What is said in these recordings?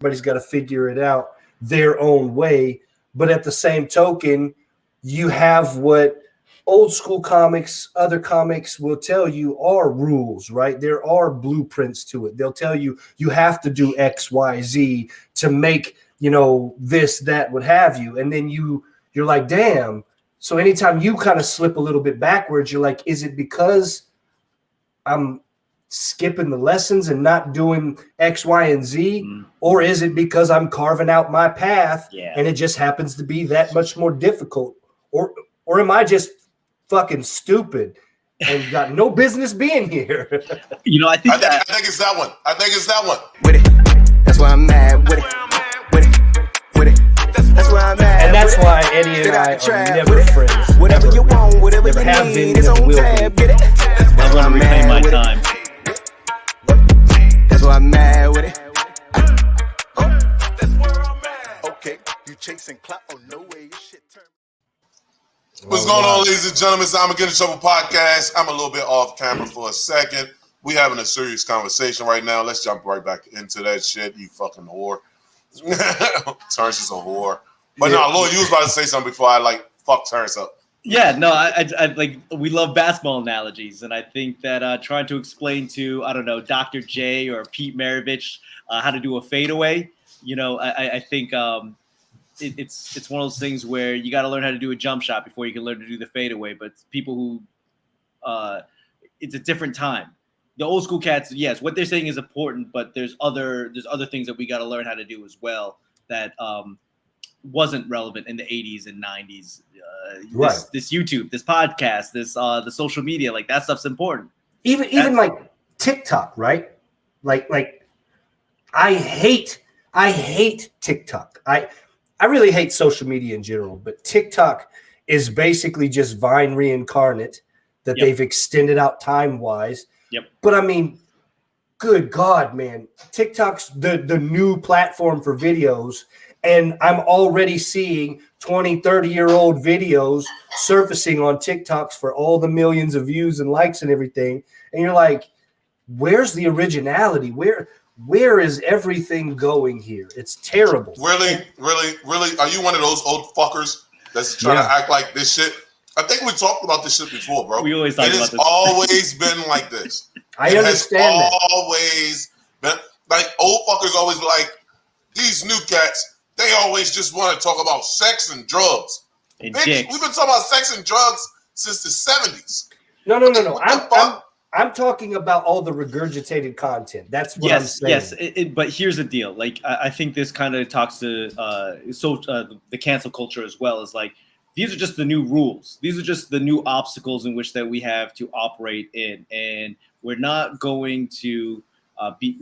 everybody's got to figure it out their own way. But at the same token, you have what old school comics, other comics will tell you are rules, right? There are blueprints to it. They'll tell you you have to do X, Y, Z to make, this, that, what have you. And then you're like, damn. So anytime you kind of slip a little bit backwards, you're like, is it because I'm skipping the lessons and not doing X, Y, and Z? Or is it because I'm carving out my path and it just happens to be that much more difficult? Or am I just fucking stupid and got no business being here? I think it's that one. I think it's that one. With it. That's why I'm mad with it. With it. That's why I'm mad. And that's why Eddie and I are never friends. Whatever you want, whatever never you have need, been, it's never on will tab. be. Get it. I want to reclaim my time. That's why I'm mad with it. That's where I'm at. Okay, you chasing clout? Oh no way, your shit turn. What's going on, ladies and gentlemen? It's the Ima Get In Trouble podcast. I'm a little bit off camera for a second. We having a serious conversation right now. Let's jump right back into that shit, you fucking whore. Terrance is a whore. But no, Loy, you was about to say something before I fuck Terrance up. Yeah, no, I we love basketball analogies, and I think that trying to explain to, I don't know, Dr. J or Pete Maravich how to do a fadeaway, I think it's one of those things where you got to learn how to do a jump shot before you can learn to do the fadeaway. But people who, it's a different time. The old school cats, yes, what they're saying is important, but there's other things that we got to learn how to do as well that wasn't relevant in the 80s and 90s. This YouTube, this podcast, this the social media, like that stuff's important. Even like TikTok, right? Like I hate TikTok. I really hate social media in general, but TikTok is basically just Vine reincarnate that they've extended out time-wise. Yep. But I mean, good God, man, TikTok's the new platform for videos, and I'm already seeing 20, 30-year-old videos surfacing on TikToks for all the millions of views and likes and everything. And you're like, where's the originality? Where is everything going here? It's terrible. Really? Are you one of those old fuckers that's trying to act like this shit? I think we talked about this shit before, bro. We always talk about this. It has always been like this. I understand that. Always been like old fuckers always be like, these new cats, they always just want to talk about sex and drugs. And Bitch, dicks. we've been talking about sex and drugs since the 70s. No. I'm talking about all the regurgitated content. That's what I'm saying. Yes. But here's the deal. Like, I think this kind of talks to the cancel culture as well. Is like, these are just the new rules. These are just the new obstacles in which that we have to operate in, and we're not going to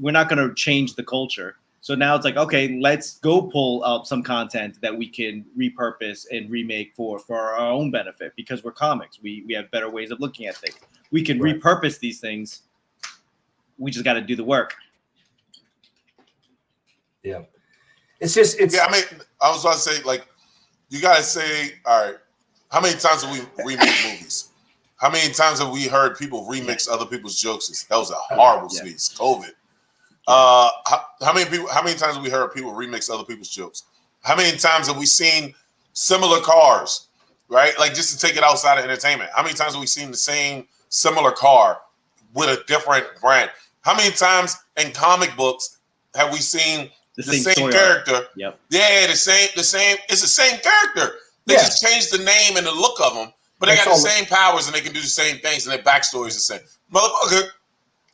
we're not going to change the culture. So now it's like, okay, let's go pull up some content that we can repurpose and remake for our own benefit, because we're comics. We have better ways of looking at things. We can repurpose these things. We just got to do the work. Yeah. It's just, Yeah, I mean, I was about to say, like, you got to say, all right, how many times have we remake movies? How many times have we heard people remix other people's jokes? That was a horrible sneeze. COVID. How many times have we heard people remix other people's jokes? How many times have we seen similar cars, right? Like, just to take it outside of entertainment. How many times have we seen the same similar car with a different brand? How many times in comic books have we seen the same character? Yep. Yeah, the same. It's the same character. They just changed the name and the look of them, but they got the same powers and they can do the same things, and their backstory is the same. Motherfucker,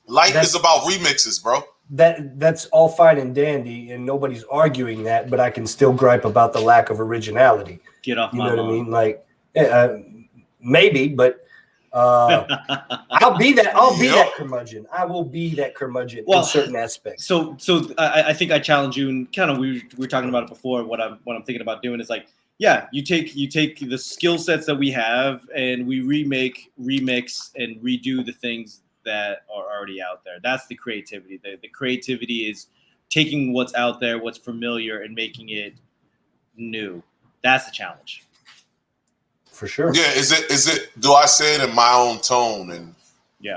life is about remixes, bro. That's all fine and dandy, and nobody's arguing that, but I can still gripe about the lack of originality. Get off you my know lawn. what I mean? Like, maybe, but I'll be that curmudgeon. I will be that curmudgeon in certain aspects. So I think I challenge you, and kind of we were talking about it before. What I'm thinking about doing is like, yeah, you take the skill sets that we have, and we remix, and redo the things that are already out there. That's the creativity. The creativity is taking what's out there, what's familiar, and making it new. That's the challenge. For sure. Yeah, is it do I say it in my own tone and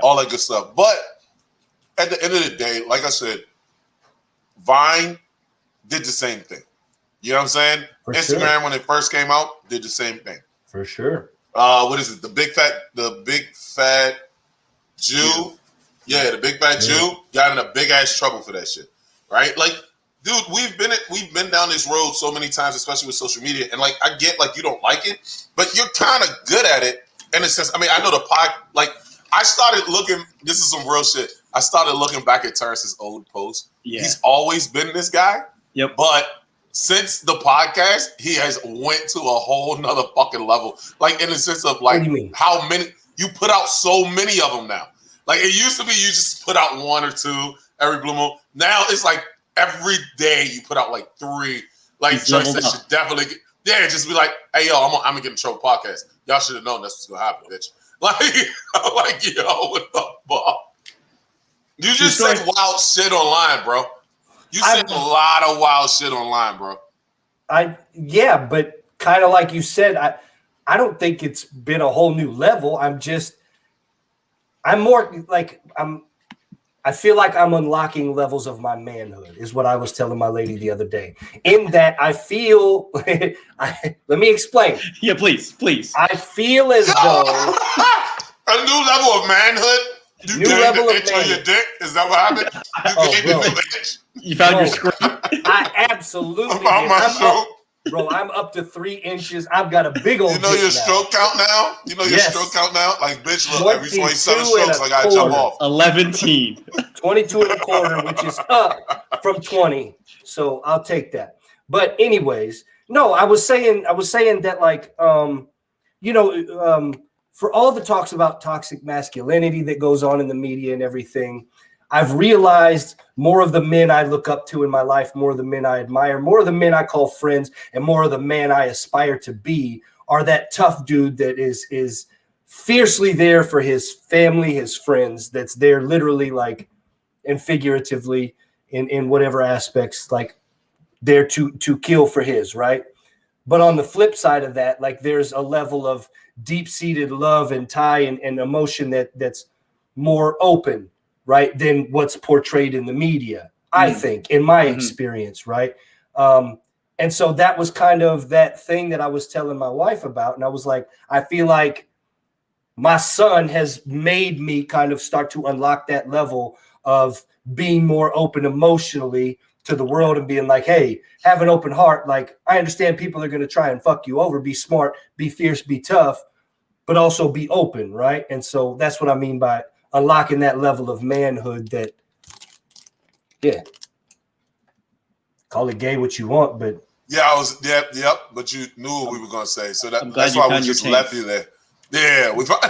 all that good stuff? But at the end of the day, like I said, Vine did the same thing. You know what I'm saying? For Instagram, sure. when it first came out, did the same thing. For sure. What is it? The big fat Jew. Yeah, the big fat Jew got in a big ass trouble for that shit. Right? Like, dude, we've been down this road so many times, especially with social media. And like, I get like you don't like it, but you're kind of good at it in a sense. I mean, I know like I started looking. This is some real shit. I started looking back at Terrance's old posts. Yeah. He's always been this guy. Yep. But since the podcast, he has went to a whole nother fucking level. Like in the sense of like how many you put out so many of them now. Like it used to be you just put out one or two every blue moon. Now it's like every day you put out like 3. Like Joyce said, should definitely just be like, hey yo, I'm gonna get in trouble podcast. Y'all should have known that's what's gonna happen, bitch. Like yo, what the fuck? You just say wild shit online, bro. You said a lot of wild shit online, bro. But kind of like you said, I don't think it's been a whole new level. I feel like I'm unlocking levels of my manhood, is what I was telling my lady the other day. In that I feel, let me explain. Yeah, please. I feel as though a new level of manhood. You gained an inch on your dick? Is that what happened? You gained a new inch? You found your screen? I absolutely I'm up to 3 inches. I've got a big old. You know your stroke count now? Stroke count now? Like, bitch, look, every 27 strokes, I gotta jump off. 11. 22 and a quarter, which is up from 20. So I'll take that. But anyways, no, I was saying that like, for all the talks about toxic masculinity that goes on in the media and everything, I've realized more of the men I look up to in my life, more of the men I admire, more of the men I call friends, and more of the man I aspire to be are that tough dude that is fiercely there for his family, his friends, that's there literally like and figuratively in whatever aspects, like there to kill for his, right? But on the flip side of that, like there's a level of deep-seated love and tie and emotion that's more open, right, than what's portrayed in the media, I think, in my experience, right? And so that was kind of that thing that I was telling my wife about. And I was like, I feel like my son has made me kind of start to unlock that level of being more open emotionally to the world and being like, hey, have an open heart. Like, I understand people are going to try and fuck you over. Be smart, be fierce, be tough, but also be open, right? And so that's what I mean by unlocking that level of manhood that, call it gay what you want, but. But you knew what we were going to say. So that's why we just left you there. Yeah, we just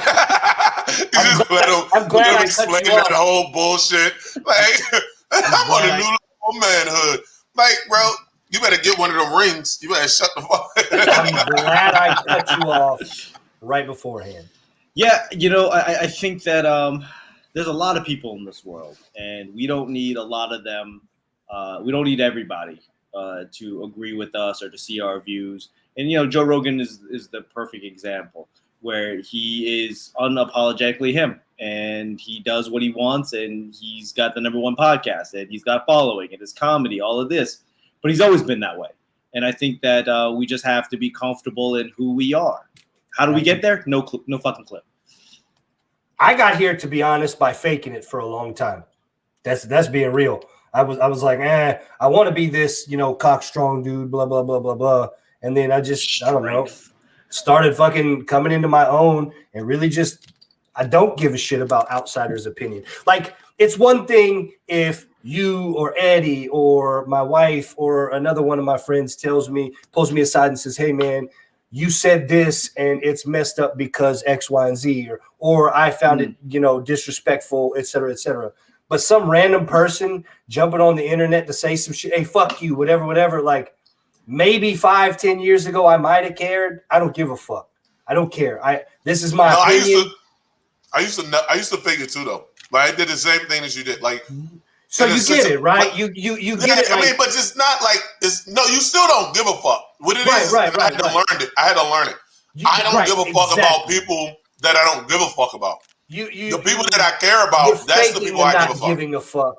let him explain that whole bullshit. Like, I'm on a new level of manhood. Like, bro, you better get one of them rings. You better shut the fuck up. I'm glad I cut you off right beforehand. Yeah, I think that there's a lot of people in this world, and we don't need a lot of them. We don't need everybody to agree with us or to see our views. And, Joe Rogan is the perfect example where he is unapologetically him, and he does what he wants, and he's got the #1 podcast, and he's got following, and his comedy, all of this. But he's always been that way. And I think that we just have to be comfortable in who we are. How do we get there? No fucking clue. I got here, to be honest, by faking it for a long time. That's being real. I was like, I want to be this, cock strong dude, blah, blah, blah, blah, blah. And then I don't know, started fucking coming into my own and really I don't give a shit about outsiders' opinion. Like, it's one thing if you or Eddie or my wife or another one of my friends pulls me aside and says, hey, man, you said this and it's messed up because X, Y, and Z, or I found it, disrespectful, et cetera, et cetera. But some random person jumping on the internet to say some shit, hey, fuck you, whatever, like maybe 5-10 years ago, I might have cared. I don't give a fuck. I don't care. This is my opinion. I used to fake it too, though. Like, I did the same thing as you did. Like, so you get it, right? You get it. I mean, but it's not like you still don't give a fuck. What it is, I had to learn it. I had to learn it. I don't give a fuck about people that I don't give a fuck about. The people that I care about, that's the people I give a fuck. Giving a fuck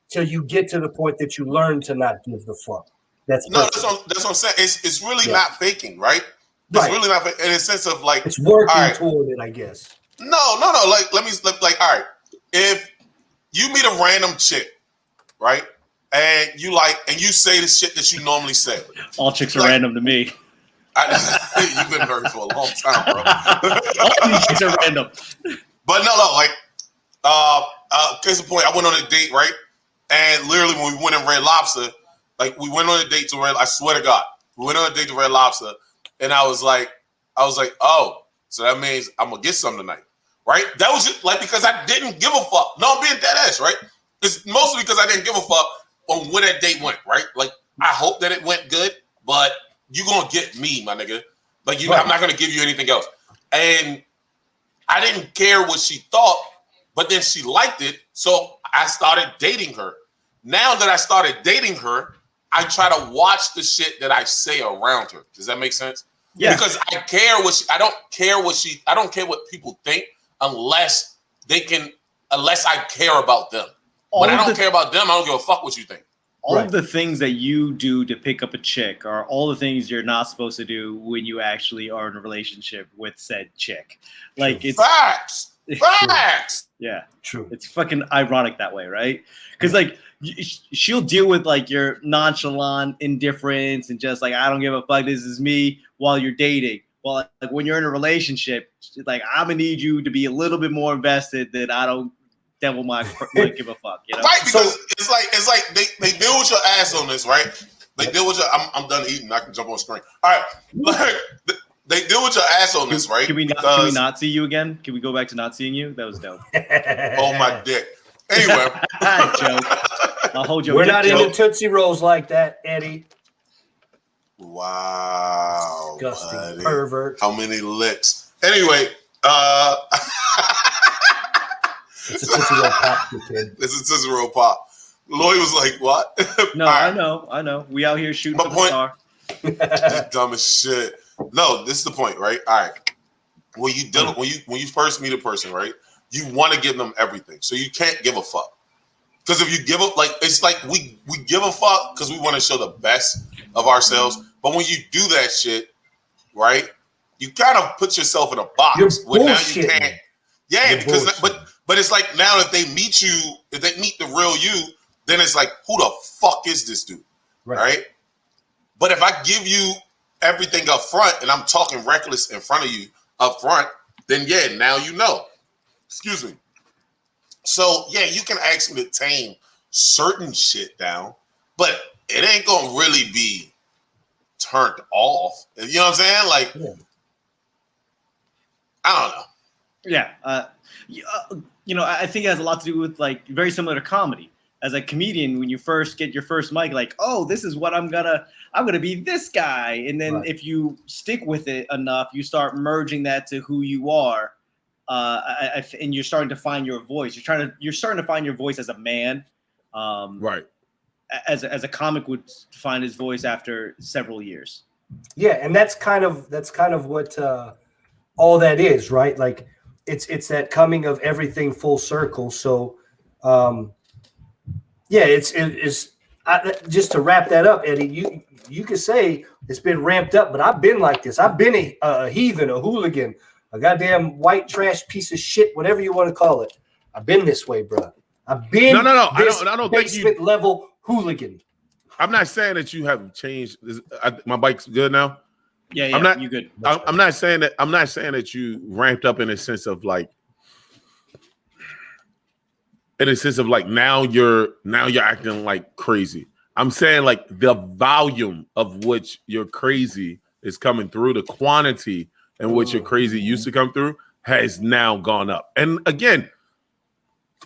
till you get to the point that you learn to not give the fuck. That's that's what I'm saying. It's really not faking, right? It's Right. really not faking in a sense of like it's working all right, toward it, I guess. No. Like, all right. If you meet a random chick, right, and you say the shit that you normally say, all chicks are random to me. You've been married for a long time, bro. All these chicks are random. But no, like, case in point, I went on a date, right, and literally when we went in Red Lobster, like we went on a date to Red. I swear to God, we went on a date to Red Lobster, and I was like, oh, so that means I'm gonna get something tonight. Right? That was just like because I didn't give a fuck. No, I'm being dead ass, right? It's mostly because I didn't give a fuck on where that date went, right? Like, I hope that it went good, but you're gonna get me, my nigga. Like, right. I'm not gonna give you anything else. And I didn't care what she thought, but then she liked it, so I started dating her. Now that I started dating her, I try to watch the shit that I say around her. Does that make sense? Yeah. Because I don't care what people think. Unless I care about them. When I don't care about them, I don't give a fuck what you think. All of the things that you do to pick up a chick are all the things you're not supposed to do when you actually are in a relationship with said chick. Like, it's facts. Yeah, true. It's fucking ironic that way, right? Because like she'll deal with like your nonchalant indifference and just like, I don't give a fuck, this is me, while you're dating. Well, like when you're in a relationship, like I'm gonna need you to be a little bit more invested that I don't devil might give a fuck, you know? Right, because it's like they deal with your ass on this, right? They deal with your. I'm done eating. I can jump on screen. All right, like, they deal with your ass on this, right? Can we not see you again? Can we go back to not seeing you? That was dope. Oh my dick. Anyway, joke. I'll hold you. We're not into Tootsie Rolls like that, Eddie. Wow. Disgusting buddy. Pervert. How many licks? Anyway, it's a Tootsie Roll Pop, kid. It's a Tootsie Roll Pop. Lloyd was like, what? No, right. I know. We out here shooting for the star. Just dumb as shit. No, this is the point, right? All right. When you first meet a person, right, you want to give them everything. So you can't give a fuck. Because if you give up, like, it's like we give a fuck because we want to show the best of ourselves. But when you do that shit, right, you kind of put yourself in a box where now you can't. Yeah, because but it's like now that they meet you, if they meet the real you, then it's like, who the fuck is this dude? Right? But if I give you everything up front and I'm talking reckless in front of you up front, then yeah, now you know. Excuse me. So yeah, you can ask me to tame certain shit down, but it ain't gonna really be turned off. You know what I'm saying? Like, I don't know. Yeah. You know, I think it has a lot to do with like very similar to comedy. As a comedian, when you first get your first mic, like, oh, this is what I'm gonna be this guy. And then if you stick with it enough, you start merging that to who you are. And you're starting to find your voice. You're starting to find your voice as a man. Right. As a comic would find his voice after several years. Yeah, and that's kind of what all that is, right? Like it's that coming of everything full circle. So it's just to wrap that up, Eddie, you could say it's been ramped up, but I've been like this. I've been a heathen, a hooligan, a goddamn white trash piece of shit, whatever you want to call it. I've been this way, bro. I've been I don't think basement level hooligan. I'm not saying that you have changed. My bike's good now. Yeah, I'm not. You good? I'm not saying that. I'm not saying that you ramped up in a sense of like. In a sense of like now you're acting like crazy. I'm saying like the volume of which you're crazy is coming through, the quantity in which your crazy used to come through has now gone up. And again,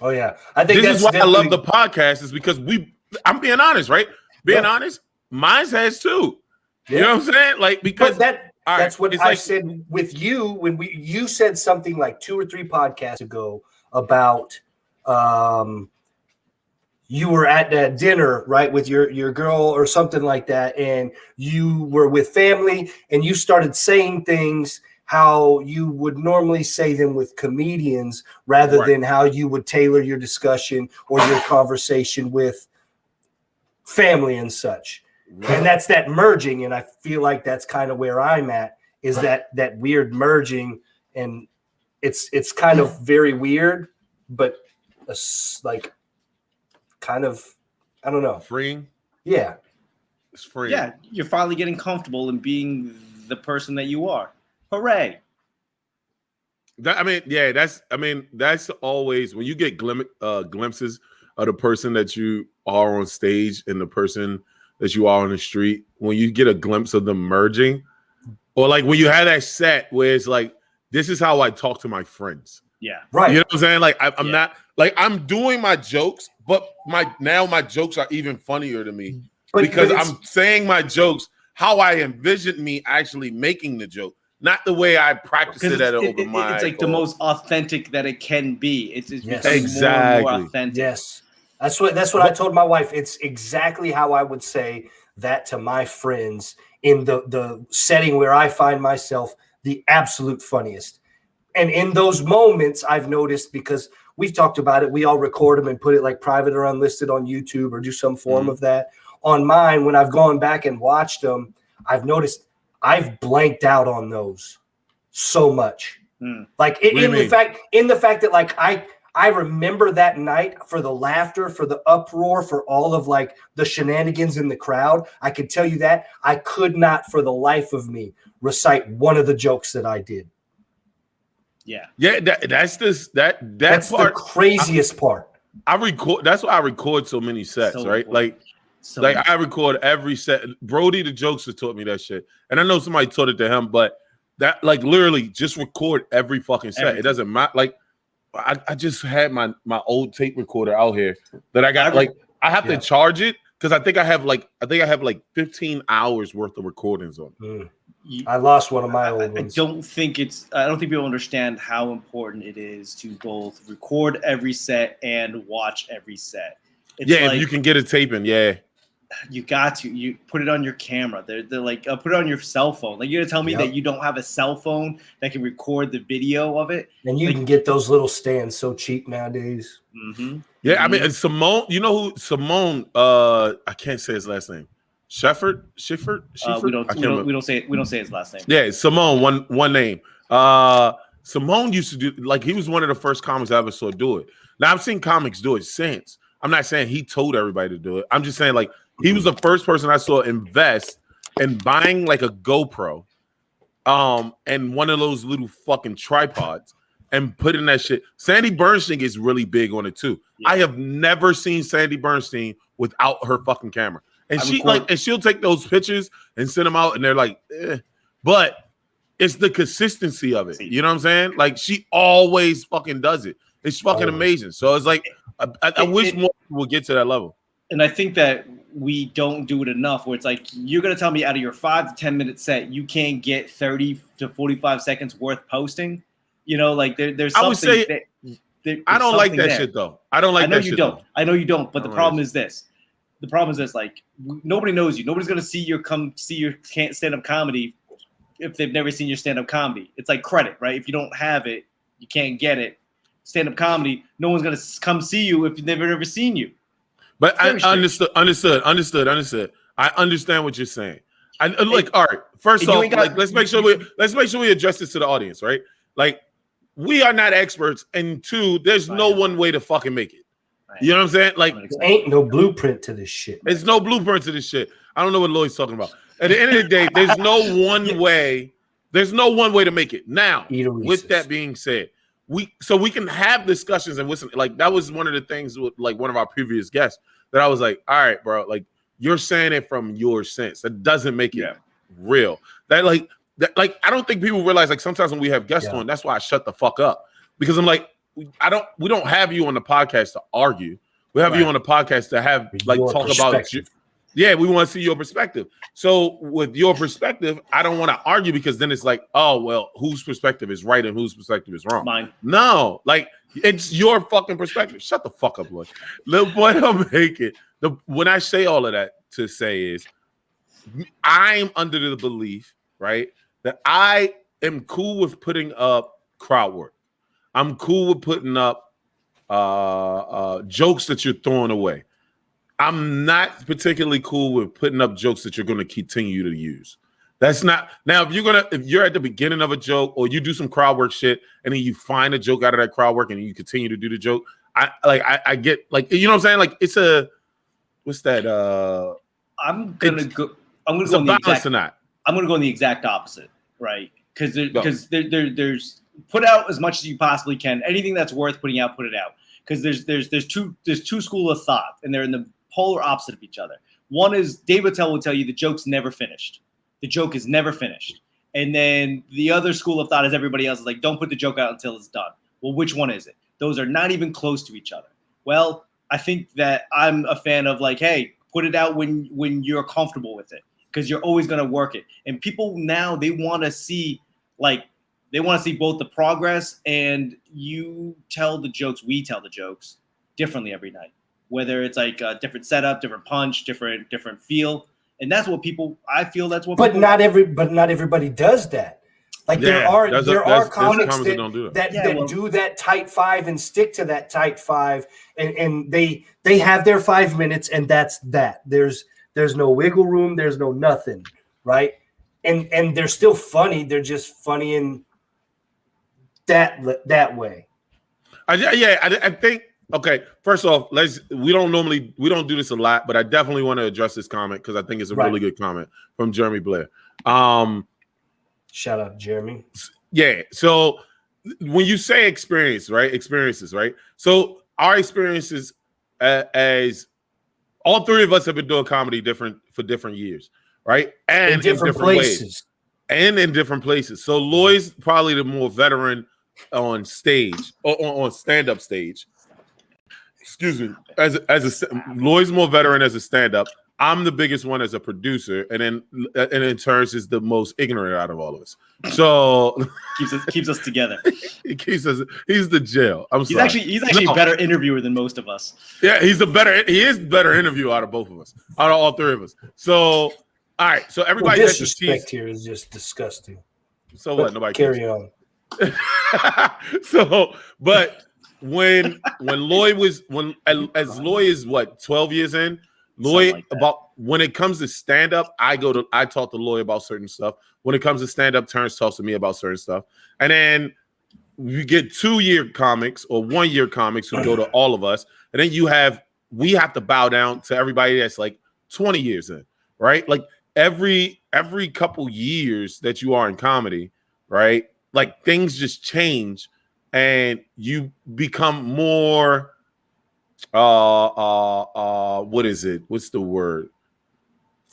I think this is why I love the podcast, is because I'm being honest, right? Being honest, mine has too. Yeah. You know what I'm saying? Like, because that's what I said with you when you said something like 2 or 3 podcasts ago about you were at that dinner, right, with your girl or something like that, and you were with family and you started saying things how you would normally say them with comedians rather than how you would tailor your discussion or your conversation with family and such. And that's that merging, and I feel like that's kind of where I'm at, is that weird merging, and it's kind of very weird, but like kind of, I don't know. Freeing? Yeah. It's freeing. Yeah, you're finally getting comfortable in being the person that you are. Hooray. That's always when you get glimpses of the person that you are on stage and the person that you are on the street, when you get a glimpse of them merging, or like when you have that set where it's like, this is how I talk to my friends. Yeah. Right. You know what I'm saying? Like I'm not like I'm doing my jokes, but my jokes are even funnier to me because I'm saying my jokes how I envisioned me actually making the joke, not the way I practice it at an open mic. It's like the most authentic that it can be. It's Yes. becoming Exactly. more and more authentic. Yes. That's what I told my wife. It's exactly how I would say that to my friends in the setting where I find myself the absolute funniest. And in those moments, I've noticed, because we've talked about it, we all record them and put it like private or unlisted on YouTube or do some form of that. On mine, when I've gone back and watched them, I've noticed I've blanked out on those so much. Like in the fact that like I remember that night for the laughter, for the uproar, for all of like the shenanigans in the crowd. I can tell you that I could not for the life of me recite one of the jokes that I did. Yeah. That's part, the craziest part. I record. That's why I record so many sets, So right? important. Like I record every set. Brody, the jokester, taught me that shit, and I know somebody taught it to him, but that like literally just record every fucking set. It doesn't matter. Like I just had my old tape recorder out here that I got. I have to charge it because I think I have like 15 hours worth of recordings on it. I lost one of my old ones. I don't think people understand how important it is to both record every set and watch every set. It's if you can get a tape in, you got to. You put it on your camera. They're like, put it on your cell phone. Like, you're gonna tell me that you don't have a cell phone that can record the video of it? And you can get those little stands so cheap nowadays. Mm-hmm. Yeah, I mean, Simone. You know who Simone? I can't say his last name. Schiffer. We don't say his last name. Yeah, Simone. One name. Simone used to do, like, he was one of the first comics I ever saw do it. Now I've seen comics do it since. I'm not saying he told everybody to do it. I'm just saying, like, he was the first person I saw invest in buying like a GoPro, and one of those little fucking tripods, and putting that shit. Sandy Bernstein is really big on it too. Yeah. I have never seen Sandy Bernstein without her fucking camera, and she'll take those pictures and send them out, and they're like, but it's the consistency of it. You know what I'm saying? Like, she always fucking does it. It's fucking amazing. So it's like, I wish more people would get to that level. And I think that we don't do it enough, where it's like, you're going to tell me out of your 5 to 10 minute set, you can't get 30 to 45 seconds worth posting. You know, like there's something. I would say I don't like that shit though. I don't like that shit. I know you don't. But the problem is this. The problem is this: like, nobody knows you. Nobody's going to see your stand-up comedy if they've never seen your stand-up comedy. It's like credit, right? If you don't have it, you can't get it. Stand-up comedy, no one's going to come see you if they've never seen you. But I understood. I understand what you're saying. Like, all right. First off, like, let's make sure we address this to the audience, right? Like, we are not experts, and two, there's no one way to fucking make it. You know what I'm saying? Like, there ain't no blueprint to this shit. There's no blueprint to this shit. I don't know what Loy's talking about. At the end of the day, there's no one way. There's no one way to make it. Now, with that being said, we can have discussions and listen. Like, that was one of the things with, like, one of our previous guests that I was like, all right, bro, like, you're saying it from your sense. That doesn't make it real. That I don't think people realize, like, sometimes when we have guests on, that's why I shut the fuck up, because I'm like, we don't have you on the podcast to argue. We have you on the podcast to have, like, talk about you. Yeah, we want to see your perspective. So with your perspective, I don't want to argue, because then it's like, oh, well, whose perspective is right and whose perspective is wrong? Mine. No, like, it's your fucking perspective. Shut the fuck up, Loy. The point I'm making, when I say all of that to say is, I'm under the belief, right, that I am cool with putting up crowd work. I'm cool with putting up jokes that you're throwing away. I'm not particularly cool with putting up jokes that you're going to continue to use. That's not now. If you're at the beginning of a joke or you do some crowd work shit and then you find a joke out of that crowd work and you continue to do the joke, I get like, you know what I'm saying? Like it's a what's that? I'm gonna go in the exact opposite, right? Because there's put out as much as you possibly can. Anything that's worth putting out, put it out. Because there's two school of thought, and they're in the polar opposite of each other. One is Dave Attell will tell you the joke's never finished. The joke is never finished. And then the other school of thought is everybody else is like, don't put the joke out until it's done. Well, which one is it? Those are not even close to each other. Well, I think that I'm a fan of like, hey, put it out when you're comfortable with it, because you're always going to work it. And people now, they want to see both the progress, and you tell the jokes, we tell the jokes differently every night, whether it's like a different setup, different punch, different feel. And that's what but not everybody does that. Like there are comics that do that tight five and stick to that tight five, and they have their 5 minutes, and that's that. There's no wiggle room, there's no nothing, right? And they're still funny. They're just funny in that way. I think. Okay, first off, we don't do this a lot, but I definitely want to address this comment because I think it's a really good comment from Jeremy Blair. Shout out Jeremy. Yeah. So when you say experiences, right? So our experiences as all three of us have been doing comedy for different years, right? And in different places. And in different places. So Loy's probably the more veteran on stage or on stand-up stage. Excuse me. Loy's more veteran as a stand-up. I'm the biggest one as a producer, and in Terrance is the most ignorant out of all of us. So keeps us together. He's the jail. He's actually a better interviewer than most of us. Yeah, he is better interviewer out of both of us, out of all three of us. So all right, so everybody disrespect here is just disgusting. So what? Nobody carry on. So, but when Loy was as Loy is 12 years in. Loy, like about when it comes to stand up, I talk to Loy about certain stuff. When it comes to stand up, Terrance talks to me about certain stuff. And then you get 2-year comics or 1-year comics who go to all of us. And then we have to bow down to everybody that's like 20 years in, right? Like every couple years that you are in comedy, right? Like things just change and you become more what is it? What's the word?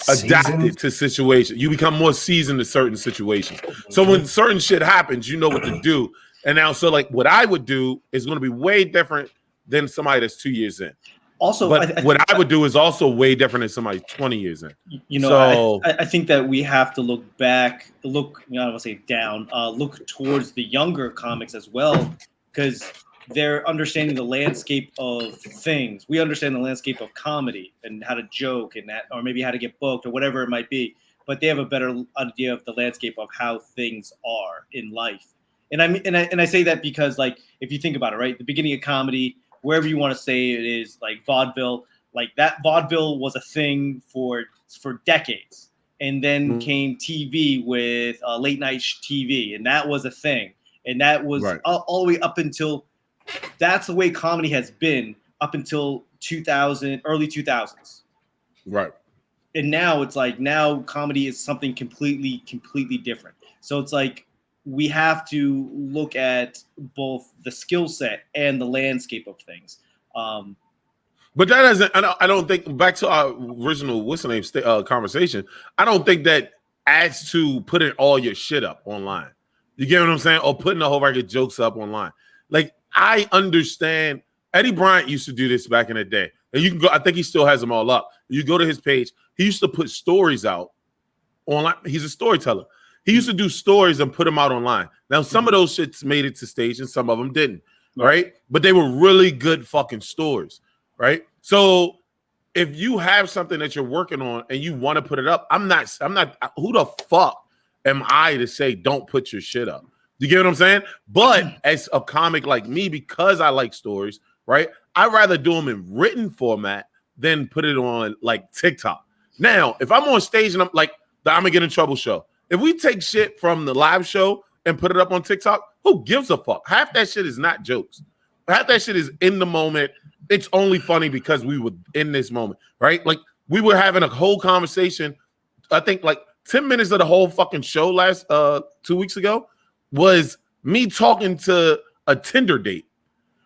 Adapted to situations. You become more seasoned to certain situations. So when certain shit happens, you know what to do. And now, so like what I would do is going to be way different than somebody that's 2 years in. Also, but what I would do is also way different than somebody 20 years in. You know, I think that we have to look back, I don't want to say down, look towards the younger comics as well, because they're understanding the landscape of things. We understand the landscape of comedy and how to joke and that, or maybe how to get booked or whatever it might be. But they have a better idea of the landscape of how things are in life. And I say that because, like, if you think about it, right, the beginning of comedy, wherever you want to say it is, like vaudeville, like that vaudeville was a thing for decades, and then came TV with late night TV, and that was a thing, and that was all the way up until. That's the way comedy has been up until 2000, early 2000s. Right. And now it's like, now comedy is something completely different. So it's like, we have to look at both the skill set and the landscape of things. But that doesn't, I don't think, back to our original, conversation, I don't think that adds to putting all your shit up online. You get what I'm saying? Or putting a whole record of jokes up online. Like, I understand. Eddie Bryant used to do this back in the day. And you can go, I think he still has them all up. You go to his page. He used to put stories out online. He's a storyteller. He used to do stories and put them out online. Now, some of those shits made it to stage and some of them didn't, right? But they were really good fucking stories, right? So if you have something that you're working on and you want to put it up, I'm not, who the fuck am I to say don't put your shit up? You get what I'm saying? But as a comic like me, because I like stories, right? I'd rather do them in written format then put it on like TikTok. Now, if I'm on stage and I'm like the Ima Get In Trouble show, if we take shit from the live show and put it up on TikTok, who gives a fuck? Half that shit is not jokes. Half that shit is in the moment. It's only funny because we were in this moment, right? Like we were having a whole conversation. I think like 10 minutes of the whole fucking show last 2 weeks ago was me talking to a Tinder date,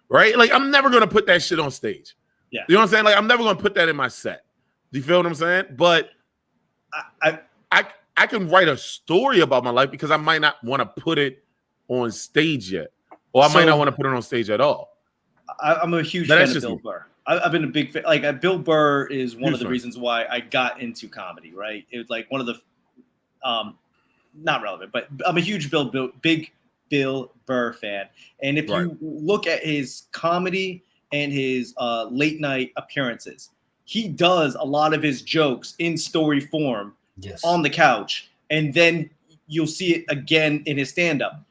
right? Like I'm never gonna put that shit on stage. Yeah, you know what I'm saying? Like I'm never gonna put that in my set. Do you feel what I'm saying? But I can write a story about my life because I might not want to put it on stage yet, or I might not want to put it on stage at all. I'm a huge fan of Bill Burr. I've been a big fan. Like Bill Burr is one of the reasons why I got into comedy. Right? It was like one of the not relevant, but I'm a huge big Bill Burr fan. And if you look at his comedy and his late night appearances, he does a lot of his jokes in story form on the couch, and then you'll see it again in his stand-up.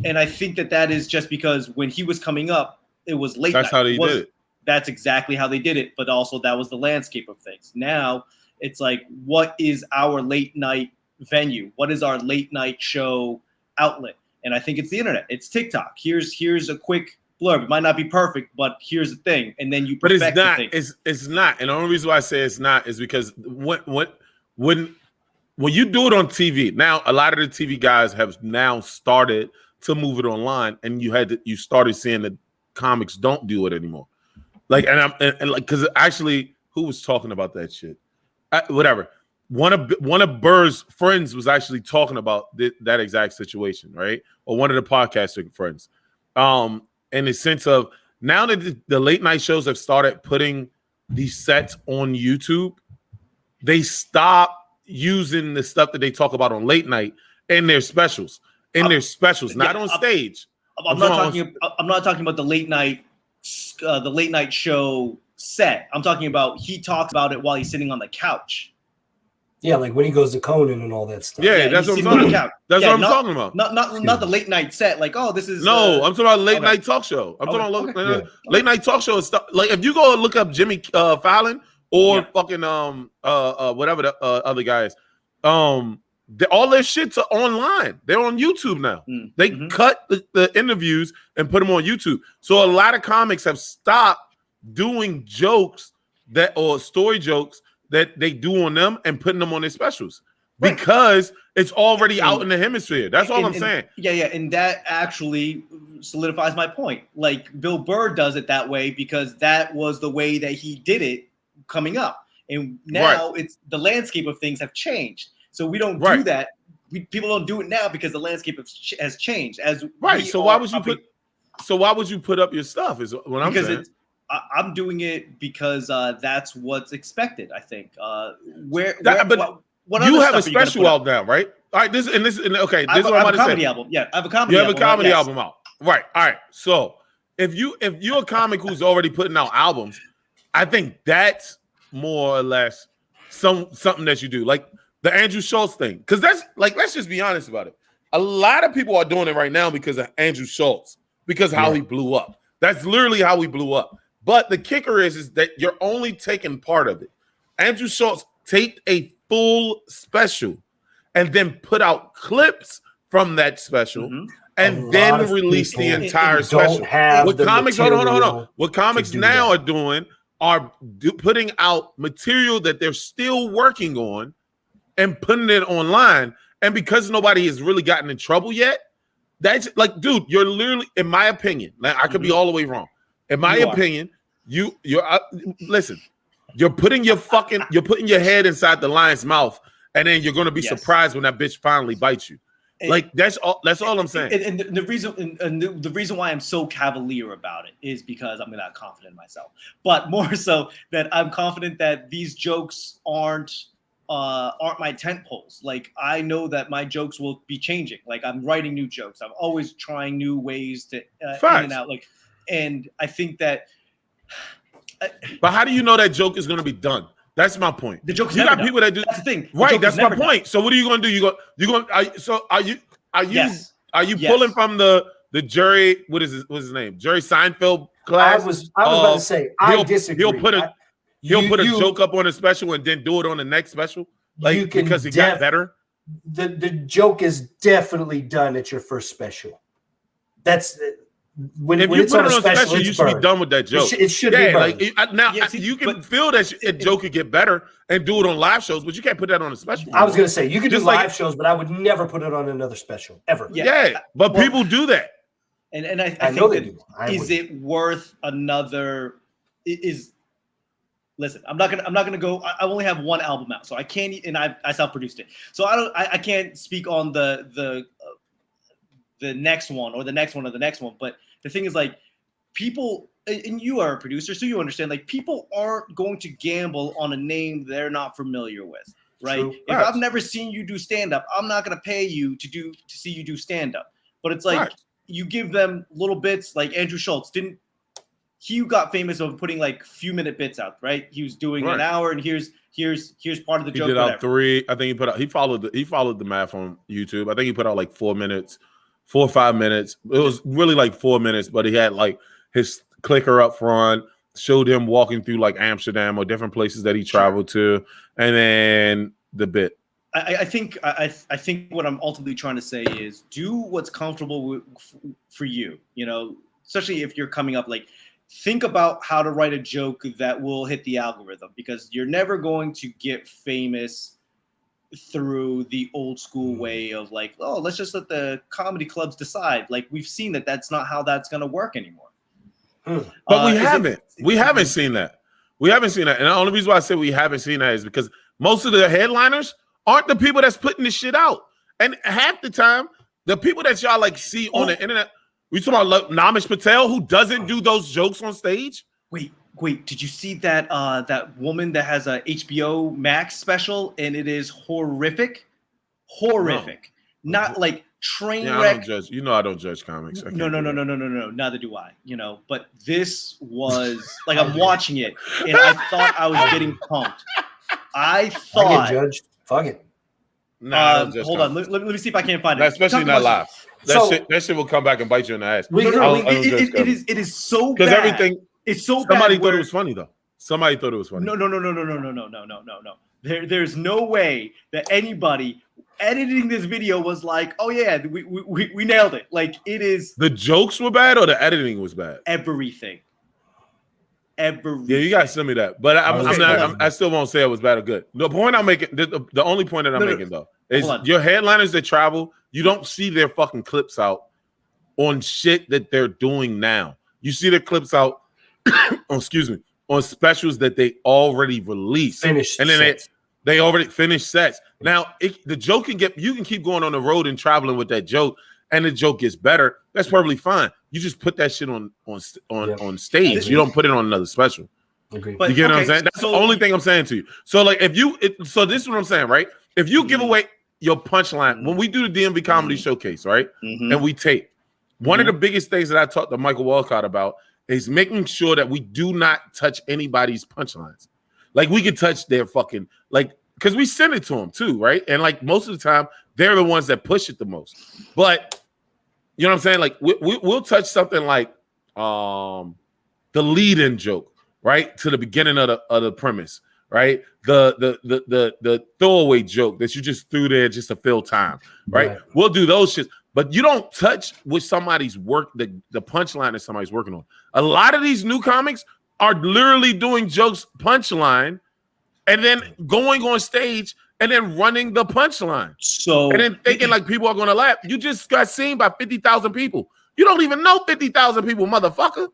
And I think that is just because when he was coming up, it was late night. That's how they did it. That's exactly how they did it. But also that was the landscape of things. Now it's like, what is our late night venue? What is our late night show outlet? And I think it's the internet. It's TikTok. Here's a quick blurb. It might not be perfect, but here's the thing. And then you perfect but it's not. the thing. It's not. And the only reason why I say it's not is because when you do it on TV, now a lot of the TV guys have now started to move it online, and you started seeing that comics don't do it anymore. Like, and like, because actually, who was talking about that shit? Whatever. One of Burr's friends was actually talking about that exact situation, right? Or one of the podcasting friends. In the sense of now that the late night shows have started putting these sets on YouTube, they stop using the stuff that they talk about on late night in their specials. Not on stage. I'm not talking about the late night show set. I'm talking about he talks about it while he's sitting on the couch. Yeah, like when he goes to Conan and all that stuff. Yeah, that's what I'm talking about. That's what I'm talking about. Not the late night set. Like, oh, this is I'm talking about late night talk show. I'm talking about late night talk show and stuff. Like if you go and look up Jimmy Fallon or fucking whatever the other guy is, all their shits are online. They're on YouTube now. They cut the interviews and put them on YouTube. So a lot of comics have stopped doing jokes or story jokes that they do on them and putting them on their specials because it's already out in the hemisphere. That's all I'm saying. Yeah, and that actually solidifies my point. Like Bill Burr does it that way because that was the way that he did it coming up. And now it's the landscape of things have changed. So we don't do that. People don't do it now because the landscape has changed. So why would you put up your stuff? Is what I'm saying. I'm doing it because that's what's expected. I think. What you have a special out now, right? All right. This is okay. This is what I'm about to say. Comedy album. Yeah, I have a comedy. You have a comedy album out, right? All right. So if you're a comic who's already putting out albums, I think that's more or less something that you do, like the Andrew Schultz thing, because that's like, let's just be honest about it. A lot of people are doing it right now because of Andrew Schultz, because how he blew up. That's literally how he blew up. But the kicker is that you're only taking part of it. Andrew Schultz taped a full special and then put out clips from that special and then released the entire special. What comics, hold on. What comics now are doing are putting out material that they're still working on and putting it online. And because nobody has really gotten in trouble yet, that's like, dude, you're literally, in my opinion, I could be all the way wrong. In my opinion, you're listen, you're putting your head inside the lion's mouth, and then you're gonna be surprised when that bitch finally bites you. Like that's all I'm saying. And the reason why I'm so cavalier about it is because I'm not confident in myself, but more so that I'm confident that these jokes aren't my tent poles. Like I know that my jokes will be changing. Like I'm writing new jokes. I'm always trying new ways to in and out. Like, and I think that. But how do you know that joke is going to be done? That's my point. The joke is you never got people done. that do that's the thing. Right, that's my point. So what are you going to do? Are you pulling from the Jerry? What's his name? Jerry Seinfeld class? I was about to say I disagree. He'll put He'll put a joke up on a special and then do it on the next special, like because he got better. The joke is definitely done at your first special. That's when if you it's put on it a on special, you should be done with that joke. It should be burned. Like you can feel that a joke could get better and do it on live shows, but you can't put that on a special. I was gonna say you could do live shows, but I would never put it on another special ever. Yeah, but people do that. And I know they think do. Is it worth another? Listen, I'm not gonna go. I only have one album out, so I can't. And I self-produced it, so I can't speak on the next one or the next one or the next one. But the thing is, like, people, and you are a producer, so you understand. Like, people aren't going to gamble on a name they're not familiar with, right? True. If I've never seen you do stand-up, I'm not gonna pay you to see you do stand-up. But it's like you give them little bits, like Andrew Schultz didn't. He got famous of putting like few minute bits out, right? He was doing an hour, and here's part of the joke. He did out 3. I think he followed the math on YouTube. I think he put out like 4 minutes, 4 or 5 minutes. It was really like 4 minutes, but he had like his clicker up front, showed him walking through like Amsterdam or different places that he traveled to, and then the bit. I think what I'm ultimately trying to say is do what's comfortable for you. You know, especially if you're coming up, like, think about how to write a joke that will hit the algorithm, because you're never going to get famous through the old school way of like, oh, let's just let the comedy clubs decide. Like, we've seen that that's not how that's going to work anymore. But we haven't seen that. We haven't seen that. And the only reason why I say we haven't seen that is because most of the headliners aren't the people that's putting this shit out. And half the time, the people that y'all like see on the internet, we talking about Namish Patel, who doesn't do those jokes on stage. Wait, did you see that that woman that has a HBO Max special, and it is horrific? Horrific. No. Not like train wreck. I don't judge. You know I don't judge comics. No. Neither do I. You know, but this was like, I'm watching it and I thought I was getting pumped. I thought. I get judged. Fuck it. Hold on. Let me see if I can't find it. Especially not live. That shit will come back and bite you in the ass. It is so bad. Because everything. It's so somebody bad. Thought it was funny though. Somebody thought it was funny. No. There's no way that anybody editing this video was like, oh yeah, we nailed it. Like, it is. The jokes were bad or the editing was bad? Everything. Yeah, you guys send me that. But I still won't say it was bad or good. The point I'm making, the only point that I'm making though, is your headliners that travel, you don't see their fucking clips out on shit that they're doing now. You see their clips out, on specials that they already released. Finished. And then they already finished sets. Now, the joke you can keep going on the road and traveling with that joke, and the joke gets better. That's perfectly fine. You just put that shit on stage. You don't put it on another special. Okay. You get what I'm saying? That's the only thing I'm saying to you. So like, so this is what I'm saying, right? If you give away your punchline, when we do the DMV Comedy Showcase, right, and we tape, one of the biggest things that I talked to Michael Walcott about is making sure that we do not touch anybody's punchlines. Like, we can touch their fucking, like, because we send it to them too, right? And like, most of the time, they're the ones that push it the most. But you know what I'm saying? Like, we'll touch something like the lead-in joke, right, to the beginning of the premise, right? The throwaway joke that you just threw there just to fill time, right? We'll do those shits. But you don't touch with somebody's work, the punchline that somebody's working on. A lot of these new comics are literally doing jokes punchline and then going on stage and then running the punchline. So and then thinking like people are going to laugh. You just got seen by 50,000 people. You don't even know 50,000 people, motherfucker.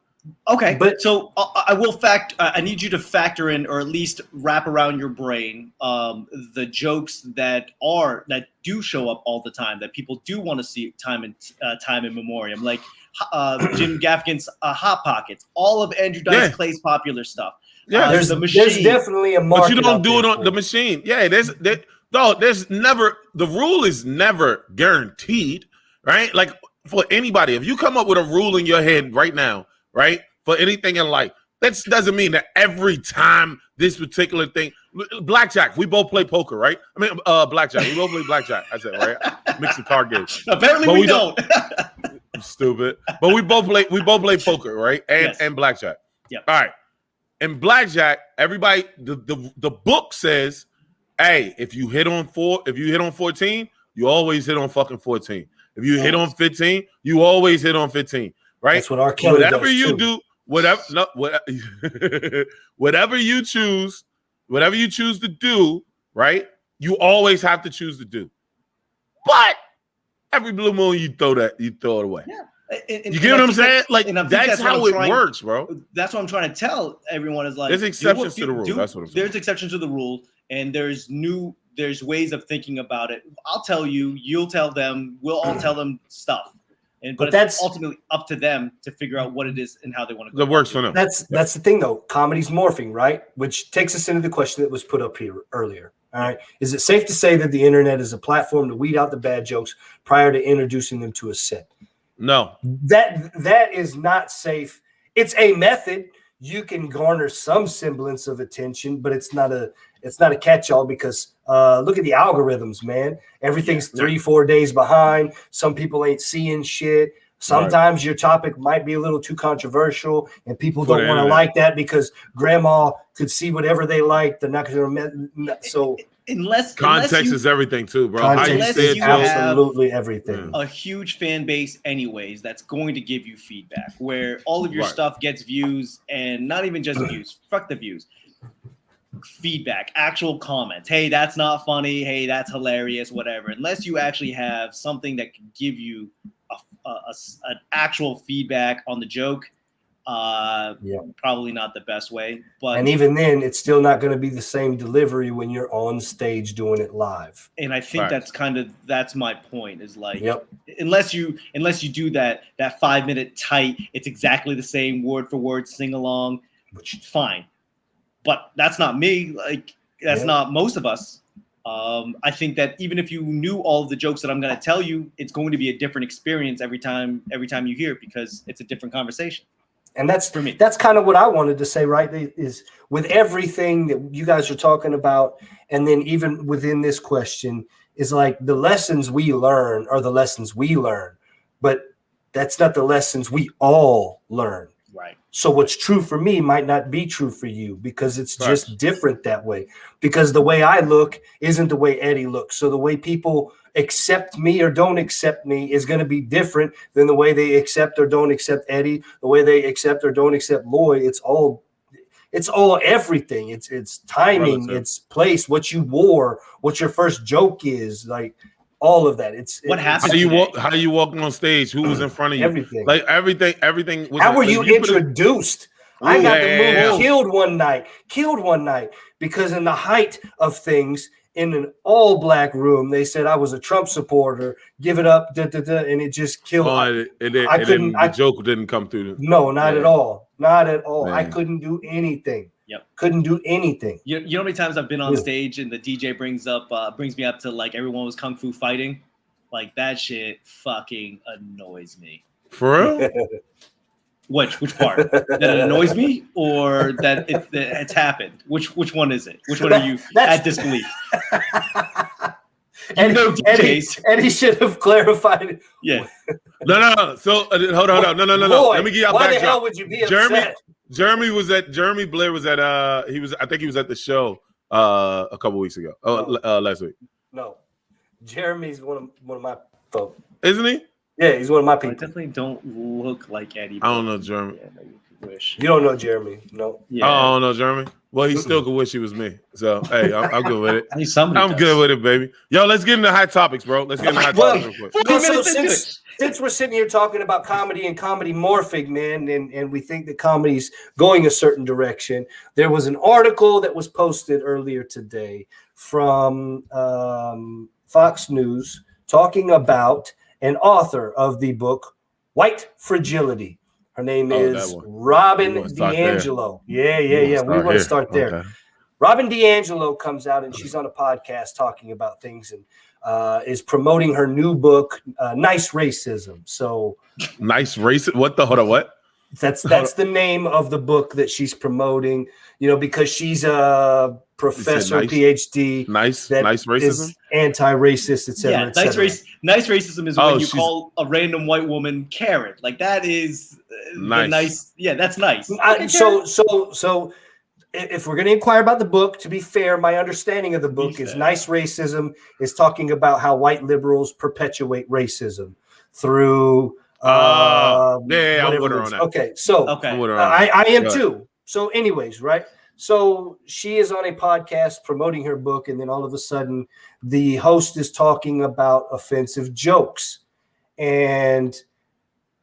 Okay, but so I need you to factor in, or at least wrap around your brain, the jokes that do show up all the time, that people do want to see time in memoriam, like Jim Gaffigan's Hot Pockets, all of Andrew Dice Clay's popular stuff. Yeah, there's definitely a market. But you don't do it on the machine. Yeah, there's never, the rule is never guaranteed, right? Like, for anybody, if you come up with a rule in your head right now, right, for anything in life, that doesn't mean that every time this particular thing, blackjack, we both play poker, right? I mean, blackjack, we both play blackjack. I said, right? Mix the card games. Apparently we don't. Stupid. But we both play poker, right? And blackjack. Yeah. All right. in blackjack, everybody, the book says, hey, if you hit on 14, you always hit on fucking 14. If you hit on 15, you always hit on 15. Right? That's what R. Kelly whatever does you too. do, whatever you choose to do, right? You always have to choose to do. But every blue moon, you throw it away. Yeah. You get what I'm saying? Like, that's how it works, bro. That's what I'm trying to tell everyone is like, there's exceptions to the rule. That's what I'm saying. There's exceptions to the rule, and there's ways of thinking about it. I'll tell you, you'll tell them, we'll all tell them stuff. But that's ultimately up to them to figure out what it is and how they want to go. That works for them. That's the thing, though. Comedy's morphing, right? Which takes us into the question that was put up here earlier. All right. Is it safe to say that the internet is a platform to weed out the bad jokes prior to introducing them to a set? No. That is not safe. It's a method. You can garner some semblance of attention, but it's not a catch-all because look at the algorithms, man. Everything's 3-4 days behind. Some people ain't seeing shit. Sometimes your topic might be a little too controversial, and people don't want to like that because grandma could see whatever they like. They're not going to. So unless context is everything too, bro. Context is absolutely everything. A huge fan base, anyways, that's going to give you feedback where all of your stuff gets views, and not even just views. Fuck the views. Feedback, actual comments. Hey, that's not funny. Hey, that's hilarious. Whatever. Unless you actually have something that can give you an actual feedback on the joke, probably not the best way. And even then, it's still not going to be the same delivery when you're on stage doing it live. And I think that's my point. Is like, unless you do that 5-minute tight, it's exactly the same word for word sing along, which is fine. But that's not me. Like that's not most of us. I think that even if you knew all of the jokes that I'm going to tell you, it's going to be a different experience every time you hear it because it's a different conversation. And that's for me. That's kind of what I wanted to say, right? Is with everything that you guys are talking about, and then even within this question, is like the lessons we learn are the lessons we learn, but that's not the lessons we all learn. Right. So what's true for me might not be true for you because it's just different that way. Because the way I look isn't the way Eddie looks. So the way people accept me or don't accept me is going to be different than the way they accept or don't accept Eddie, the way they accept or don't accept Loy. It's all everything. It's timing, it's place, what you wore, what your first joke is, like all of that. It's what happened. How you walking on stage? Who was in front of you? Everything. Like everything. How were you introduced? I got the movie killed one night because in the height of things in an all black room, they said I was a Trump supporter. Give it up, and it just killed. The joke didn't come through. No, not at all. Not at all. Man. I couldn't do anything. Yep. Couldn't do anything. You know how many times I've been on stage and the DJ brings me up to like everyone was kung fu fighting, like that shit fucking annoys me. For real? Which part? That it annoys me, or that it's happened? Which one is it? Which one are you at disbelief? Eddie should have clarified. Yeah. No. So hold on. No. Boy, let me give y'all why backdrop. the hell would you be upset? Jeremy Blair was at I think he was at the show a couple weeks ago. Last week. No. Jeremy's one of my folks. Isn't he? Yeah, he's one of my people. I definitely don't look like Eddie. I don't know Jeremy. Yeah, you wish. You don't know Jeremy, no. Yeah. I don't know Jeremy. Well, he still could wish he was me. So hey, I'm good with it. I'm good with it, baby. Yo, let's get into high topics, bro. Let's get into high topics real quick. So since we're sitting here talking about comedy and comedy morphing, man, and we think that comedy's going a certain direction, there was an article that was posted earlier today from Fox News talking about an author of the book White Fragility. Her name is Robin DiAngelo. Yeah. We want to start there. Okay. Robin DiAngelo comes out and she's on a podcast talking about things and is promoting her new book, Nice Racism. So Nice Racism? What? That's the name of the book that she's promoting, because she's a professor, PhD. Nice racism? Anti-racist, etc. Yeah, nice racism is when you call a random white woman Karen. Like that is nice. Yeah, that's nice. So if we're going to inquire about the book, to be fair, my understanding of the book is Nice Racism is talking about how white liberals perpetuate racism through I'm with her on that. Okay, so I am too. So anyways, right? So she is on a podcast promoting her book, and then all of a sudden the host is talking about offensive jokes. And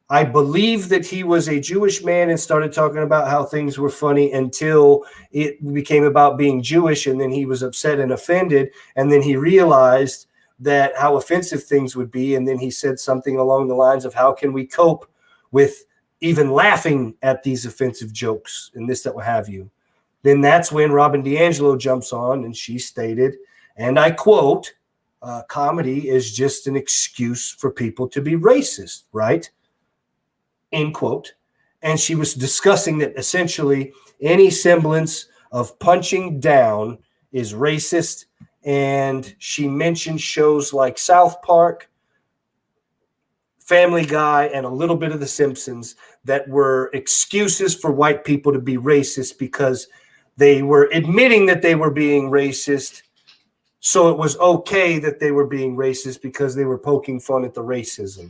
I believe that he was a Jewish man and started talking about how things were funny until it became about being Jewish. And then he was upset and offended. And then he realized that how offensive things would be. And then he said something along the lines of, how can we cope with even laughing at these offensive jokes and this, that, what have you. Then that's when Robin DiAngelo jumps on and she stated, and I quote, comedy is just an excuse for people to be racist, right? End quote. And she was discussing that essentially any semblance of punching down is racist. And she mentioned shows like South Park, Family Guy, and a little bit of The Simpsons that were excuses for white people to be racist because they were admitting that they were being racist. So it was okay that they were being racist because they were poking fun at the racism,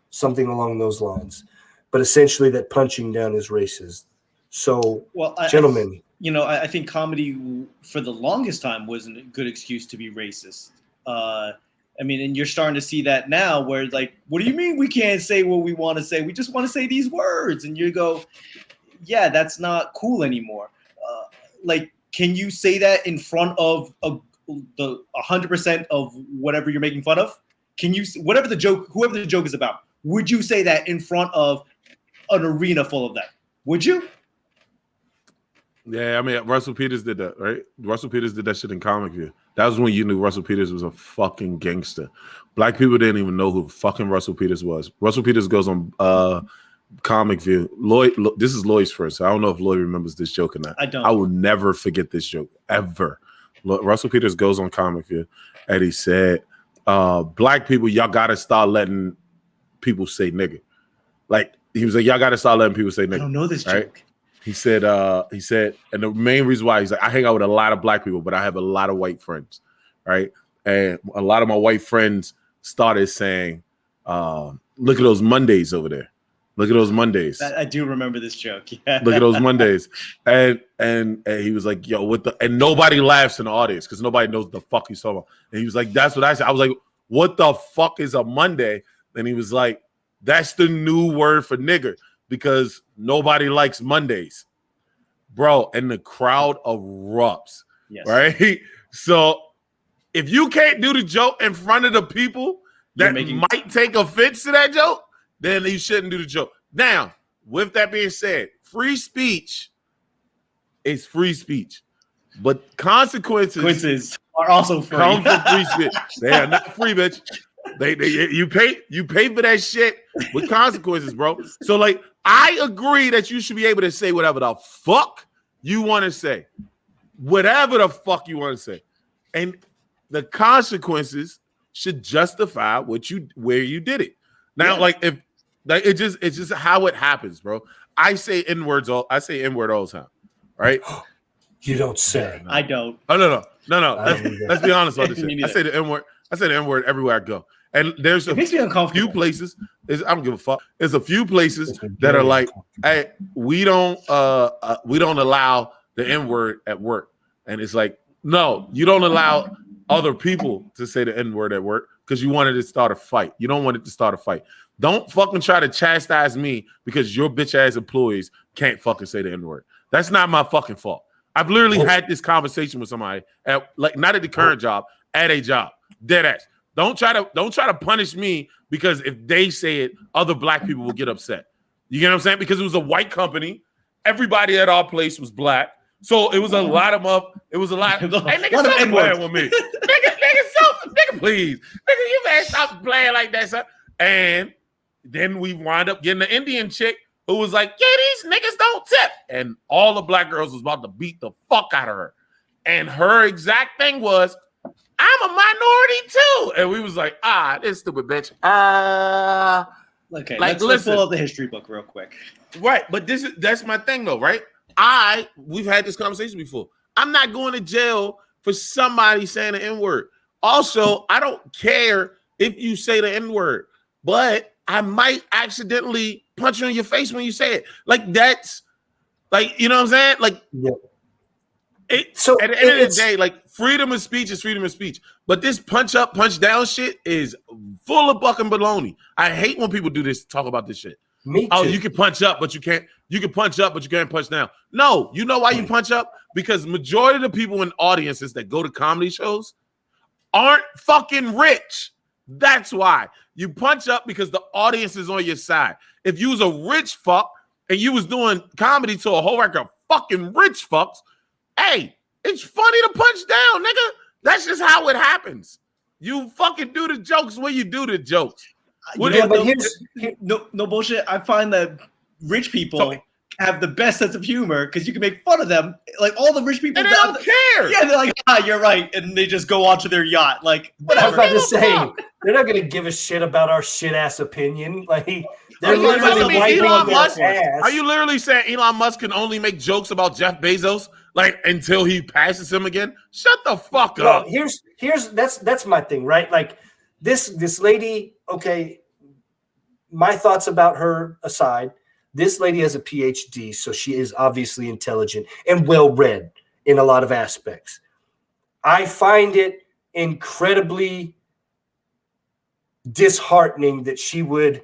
something along those lines. But essentially that punching down is racist. So, gentlemen. I think comedy for the longest time wasn't a good excuse to be racist. And you're starting to see that now where like, what do you mean we can't say what we want to say? We just want to say these words. And you go, yeah, that's not cool anymore. Can you say that in front of the 100% of whatever you're making fun of? Can you, whoever the joke is about, would you say that in front of an arena full of that? Would you? Yeah, Russell Peters did that, right? Russell Peters did that shit in Comic View. That was when you knew Russell Peters was a fucking gangster. Black people didn't even know who fucking Russell Peters was. Russell Peters goes on Comic View. This is Loy's first. I don't know if Loy remembers this joke or not. I don't. I will never forget this joke, ever. Russell Peters goes on Comic View, and he said, black people, y'all got to start letting people say nigga. Like, he was like, y'all got to start letting people say nigga. I don't know this right? joke. He said, and the main reason why he's like, I hang out with a lot of black people, but I have a lot of white friends, right? And a lot of my white friends started saying, look at those Mondays over there. Look at those Mondays. I do remember this joke. Yeah. Look at those Mondays. And he was like, yo, and nobody laughs in the audience because nobody knows what the fuck he's talking about. And he was like, that's what I said. I was like, what the fuck is a Monday? And he was like, that's the new word for nigger because nobody likes Mondays. Bro, and the crowd erupts. Yes. Right? So if you can't do the joke in front of the people that might take offense to that joke, then you shouldn't do the joke. Now, with that being said, free speech is free speech, but consequences are also free. Come from free speech. They are not free, bitch. You pay for that shit with consequences, bro. So like, I agree that you should be able to say whatever the fuck you want to say, whatever the fuck you want to say, and the consequences should justify where you did it. Now, it's just how it happens, bro. I say N-words all the time, right? You don't say. I don't. Oh no. Let's be honest about this shit. I say the N-word. I say the N-word everywhere I go. And there's it makes me uncomfortable. Few places. I don't give a fuck. There's a few places that are like, hey, we don't allow the N-word at work. And it's like, no, you don't allow other people to say the N-word at work because you wanted to start a fight. You don't want it to start a fight. Don't fucking try to chastise me because your bitch ass employees can't fucking say the N-word. That's not my fucking fault. I've literally had this conversation with somebody not at the current job, at a job. Dead ass. Don't try to punish me because if they say it, other black people will get upset. You get what I'm saying? Because it was a white company. Everybody at our place was black. So it was a lot of Hey, nigga, stop playing with me. nigga, please. Nigga, you better stop playing like that, son. And then we wind up getting the Indian chick who was like, yeah, these niggas don't tip. And all the black girls was about to beat the fuck out of her. And her exact thing was, I'm a minority too. And we was like, this stupid bitch. Okay, let's pull up the history book real quick. Right, but that's my thing though, right? we've had this conversation before. I'm not going to jail for somebody saying the N-word. Also, I don't care if you say the N-word, but I might accidentally punch you in your face when you say it. Like that's like, you know what I'm saying? Like, so at the end of the day, like freedom of speech is freedom of speech. But this punch up, punch down shit is full of fucking baloney. I hate when people do this, talk about this shit. Me too. Oh, you can punch up, but you can't. You can punch up, but you can't punch down. No, you know why you punch up? Because majority of the people in audiences that go to comedy shows aren't fucking rich. That's why you punch up, because the audience is on your side. If you was a rich fuck and you was doing comedy to a whole record of fucking rich fucks, hey, it's funny to punch down, nigga. That's just how it happens. You fucking do the jokes when you do the jokes. No bullshit. I find that rich people have the best sense of humor because you can make fun of them. Like all the rich people, and they don't care. Yeah, they're like, you're right, and they just go onto their yacht. Like, whatever. I was about to say, they're not gonna give a shit about our shit ass opinion. Like, they're literally wiping Elon Musk. their ass. Are you literally saying Elon Musk can only make jokes about Jeff Bezos, like until he passes him again? Shut the fuck up. Here's that's my thing, right? Like this lady. Okay, my thoughts about her aside. This lady has a PhD, so she is obviously intelligent and well-read in a lot of aspects. I find it incredibly disheartening that she would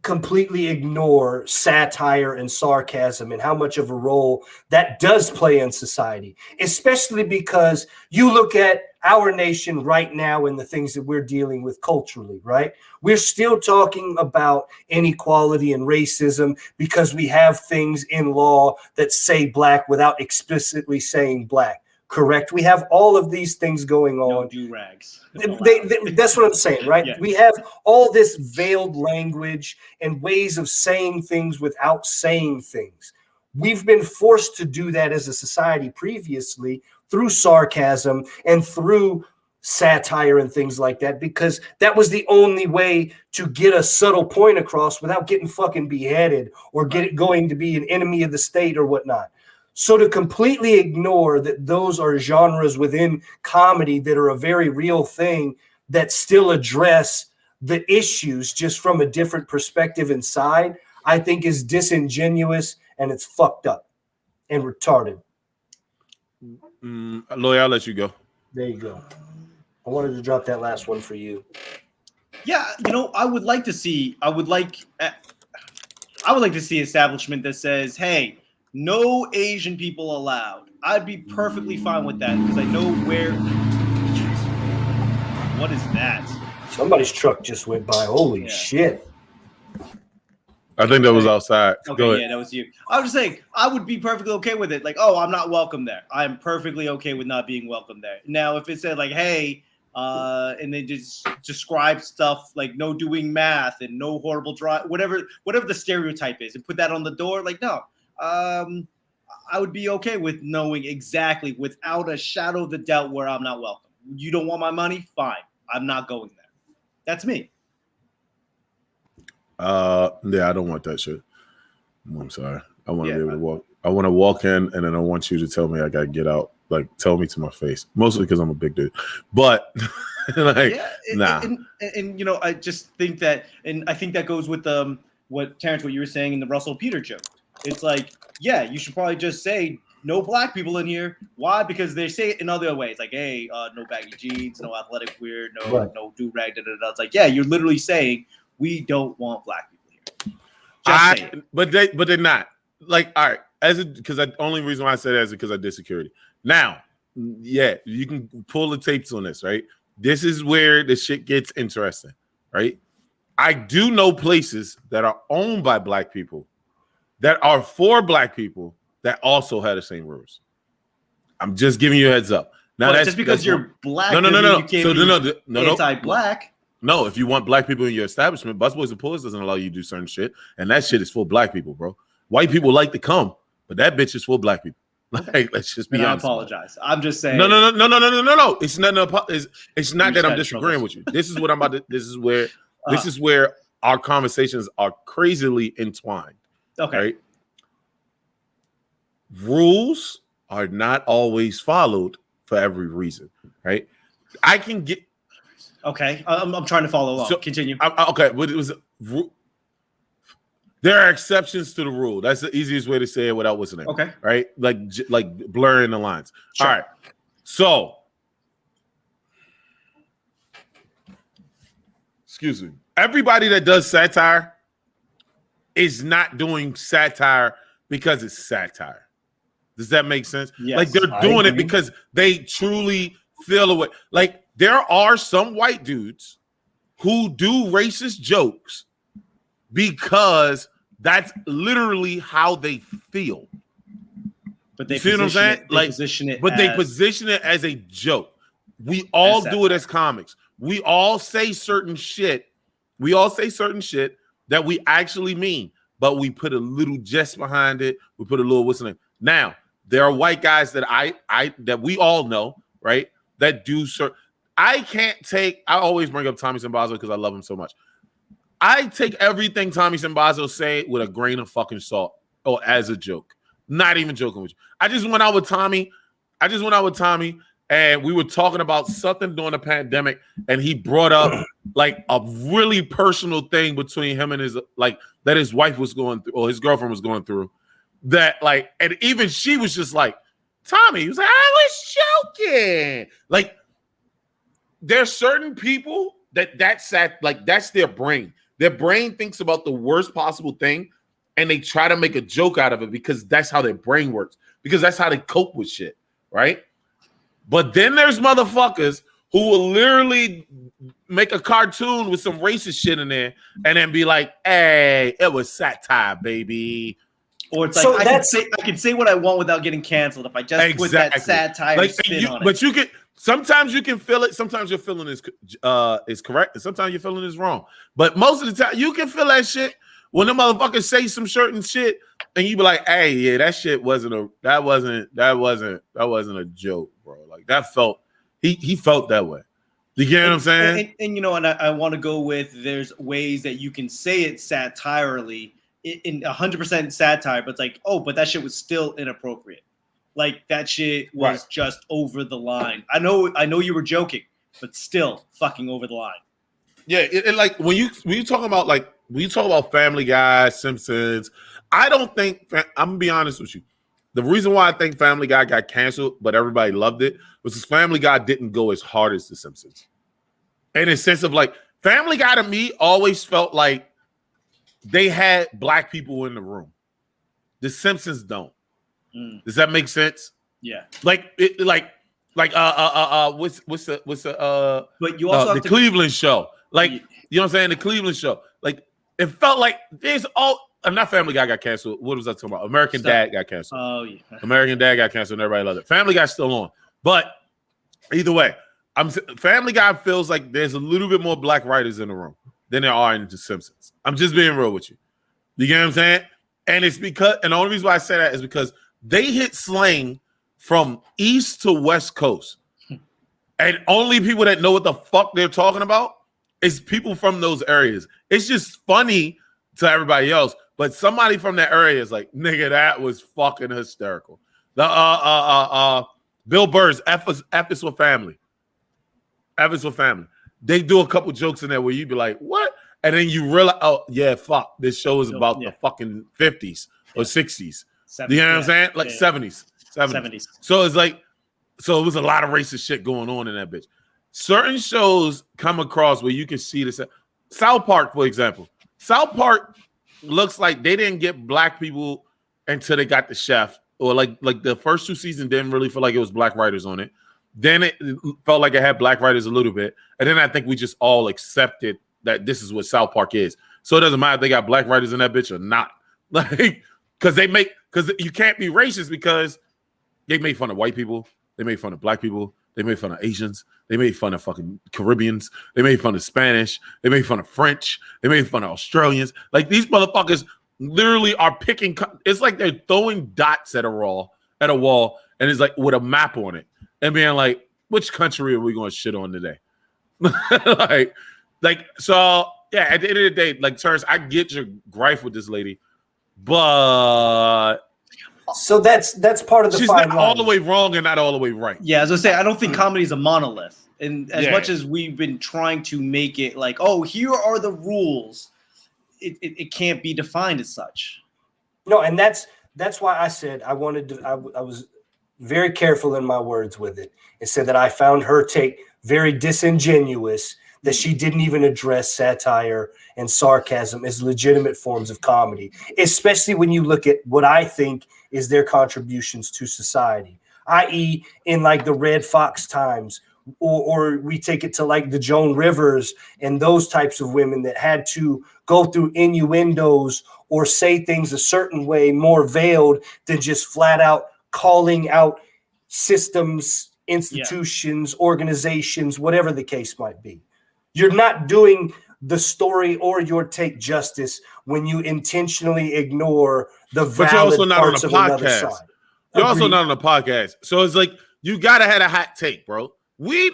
completely ignore satire and sarcasm and how much of a role that does play in society, especially because you look at our nation right now and the things that we're dealing with culturally, right? We're still talking about inequality and racism because we have things in law that say black without explicitly saying black. Correct. We have all of these things going on. No do-rags. That's what I'm saying, right? Yeah. We have all this veiled language and ways of saying things without saying things. We've been forced to do that as a society previously through sarcasm and through satire and things like that, because that was the only way to get a subtle point across without getting fucking beheaded or get it going to be an enemy of the state or whatnot. So to completely ignore that those are genres within comedy that are a very real thing that still address the issues just from a different perspective inside, I think is disingenuous and it's fucked up and retarded. Loy, I'll let you go. There you go. I wanted to drop that last one for you. Yeah, I would like to see establishment that says, hey, no Asian people allowed. I'd be perfectly fine with that because I know where. What is that? Somebody's truck just went by. Holy shit. I think that was outside. Okay, Go ahead. Yeah, that was you. I was just saying, I would be perfectly okay with it. Like, I'm not welcome there. I'm perfectly okay with not being welcome there. Now, if it said like, hey, and they just describe stuff like no doing math and no horrible drive, whatever the stereotype is, and put that on the door, like, no. I would be okay with knowing exactly, without a shadow of a doubt, where I'm not welcome. You don't want my money? Fine. I'm not going there. That's me. Yeah, I don't want that shit. I'm sorry. I want to be able to walk. I want to walk in, and then I want you to tell me I gotta get out. Like, tell me to my face. Mostly because I'm a big dude. But nah. And I just think that, and I think that goes with what you were saying in the Russell Peter joke. It's like, yeah, you should probably just say no black people in here. Why? Because they say it in other ways, like, hey, no baggy jeans, no athletic wear, no do-rag, da-da-da. It's like, yeah, you're literally saying we don't want black people here. But they're not. Like, all right, because the only reason why I said that is because I did security. Now, yeah, you can pull the tapes on this, right? This is where the shit gets interesting, right? I do know places that are owned by black people that are for black people that also have the same rules. I'm just giving you a heads up. Now, that's just because you're black. No. You can't be anti-black. No, if you want black people in your establishment, Busboys and Pullers doesn't allow you to do certain shit, and that shit is for black people, bro. White people like to come, but that bitch is for black people. Like, let's just be honest. I apologize. I'm just saying. No. It's not. It's not that I'm disagreeing with you. This is what I'm about to. This is where our conversations are crazily entwined. Okay. Right? rules are not always followed for every reason, right? I can get Okay, I'm trying to follow along. So, Continue. Okay, but it was there are exceptions to the rule. That's the easiest way to say it without what's the name. Okay. Right? Like blurring the lines. Sure. All right. So, excuse me. Everybody that does satire is not doing satire because it's satire. Does that make sense? Yes, like they're doing it because they truly feel away. Like there are some white dudes who do racist jokes because that's literally how they feel. But they see what I'm saying? They position it as a joke. We all do it as comics. We all say certain shit. We all say certain shit that we actually mean, but we put a little jest behind it. We put a little what's the name. Now, there are white guys that that we all know, right? That do certain. I always bring up Tommy Simbazo because I love him so much. I take everything Tommy Simbazo say with a grain of fucking salt or as a joke. Not even joking with you. I just went out with Tommy and we were talking about something during the pandemic and he brought up like a really personal thing between him and his that his wife was going through or his girlfriend was going through that and even she was just like, Tommy, he was like, I was joking. Like there's certain people that's their brain. Their brain thinks about the worst possible thing and they try to make a joke out of it because that's how their brain works, because that's how they cope with shit, right? But then there's motherfuckers who will literally make a cartoon with some racist shit in there and then be like, hey, it was satire, baby. Or it's like I can say what I want without getting canceled if I just put that satire spin on it. But you can sometimes you can feel it. Sometimes your feeling is correct, and sometimes your feeling is wrong. But most of the time, you can feel that shit when the motherfuckers say some certain shit, and you be like, "Hey, yeah, that shit wasn't a joke, bro. Like that felt he felt that way. You get what I'm saying? And you know, and I want to go with there's ways that you can say it satirically. In 100% satire, but it's like, oh, but that shit was still inappropriate. Like that shit was just over the line. I know you were joking, but still fucking over the line. Yeah, like when you talk about Family Guy, Simpsons, I don't think I'm gonna be honest with you. The reason why I think Family Guy got canceled, but everybody loved it, was because Family Guy didn't go as hard as The Simpsons. In a sense of like, Family Guy to me always felt like they had black people in the room. The Simpsons don't. Does that make sense? Yeah. What's the but you also have the Cleveland show. Like, you know what I'm saying? The Cleveland show. Like, it felt like there's not Family Guy got canceled. What was I talking about? American Dad got canceled. Oh yeah. American Dad got canceled and everybody loved it. Family Guy's still on. But either way, Family Guy feels like there's a little bit more black writers in the room than there are in The Simpsons. I'm just being real with you. You get what I'm saying? And it's because, and the only reason why I say that is because they hit slang from East to West Coast. And only people that know what the fuck they're talking about is people from those areas. It's just funny to everybody else. But somebody from that area is like, nigga, that was fucking hysterical. The Bill Burr's F is for Family. F is for Family. They do a couple jokes in there where you be like, what? And then you realize, oh, yeah, fuck. This show is about the fucking 50s or 60s. 70s, you know what I'm saying? Like 70s. So it's like, so it was a lot of racist shit going on in that bitch. Certain shows come across where you can see this. South Park, for example. South Park looks like they didn't get black people until they got the chef. Or like the first two seasons didn't really feel like it was black writers on it. Then it felt like it had black writers a little bit. And then I think we just all accepted that this is what South Park is. So it doesn't matter if they got black writers in that bitch or not. Like, because you can't be racist because they made fun of white people. They made fun of black people. They made fun of Asians. They made fun of fucking Caribbeans. They made fun of Spanish. They made fun of French. They made fun of Australians. Like, these motherfuckers literally are picking. It's like they're throwing dots at a wall, and it's like with a map on it. And being like, which country are we going to shit on today? So yeah, at the end of the day, like, Terrance, I get your gripe with this lady, but So that's part of the She's fine not line. all the way wrong and not all the way right. Yeah, as I say, I don't think comedy is a monolith. And as Yeah. much as we've been trying to make it like, oh, here are the rules, it can't be defined as such. No, and that's why I said I wanted to. I was very careful in my words with it. It said that I found her take very disingenuous, that she didn't even address satire and sarcasm as legitimate forms of comedy, especially when you look at what I think is their contributions to society, i.e. in like the Red Fox times, or we take it to like the Joan Rivers and those types of women that had to go through innuendos or say things a certain way, more veiled than just flat out calling out systems, institutions, organizations, whatever the case might be. You're not doing the story or your take justice when you intentionally ignore the But you're also valid not on parts a of another podcast. side. You're also Agreed. not on a podcast. So it's like you gotta have a hot take, bro. We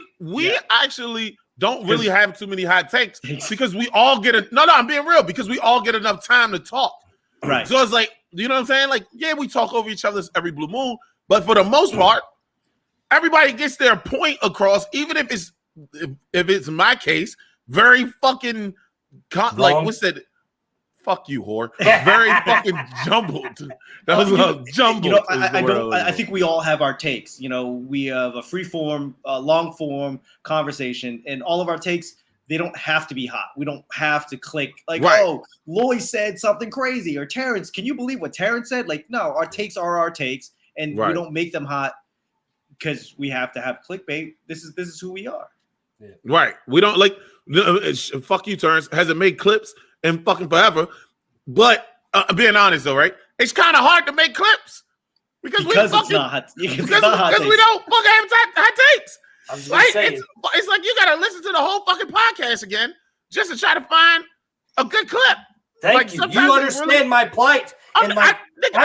actually don't really have too many hot takes because we all get I'm being real, because we all get enough time to talk. Right. So it's like, you know what I'm saying? Like, yeah, we talk over each other every blue moon, but for the most part, everybody gets their point across, even if it's my case, very fucking like what's that? Fuck you, whore. Very fucking jumbled. That was jumbled. You know, I think we all have our takes. You know, we have a free form, long form conversation, and all of our takes, they don't have to be hot. We don't have to click like, oh, Loy said something crazy, or Terrance, can you believe what Terrance said? Like, no, our takes are our takes, and we don't make them hot because we have to have clickbait. This is who we are. Yeah. Right. We don't like fuck you, Terrance. Hasn't made clips in fucking forever. But being honest though, right? It's kind of hard to make clips because we don't fucking have hot takes. Right? It's like you gotta listen to the whole fucking podcast again just to try to find a good clip. Thank you. You understand my plight. I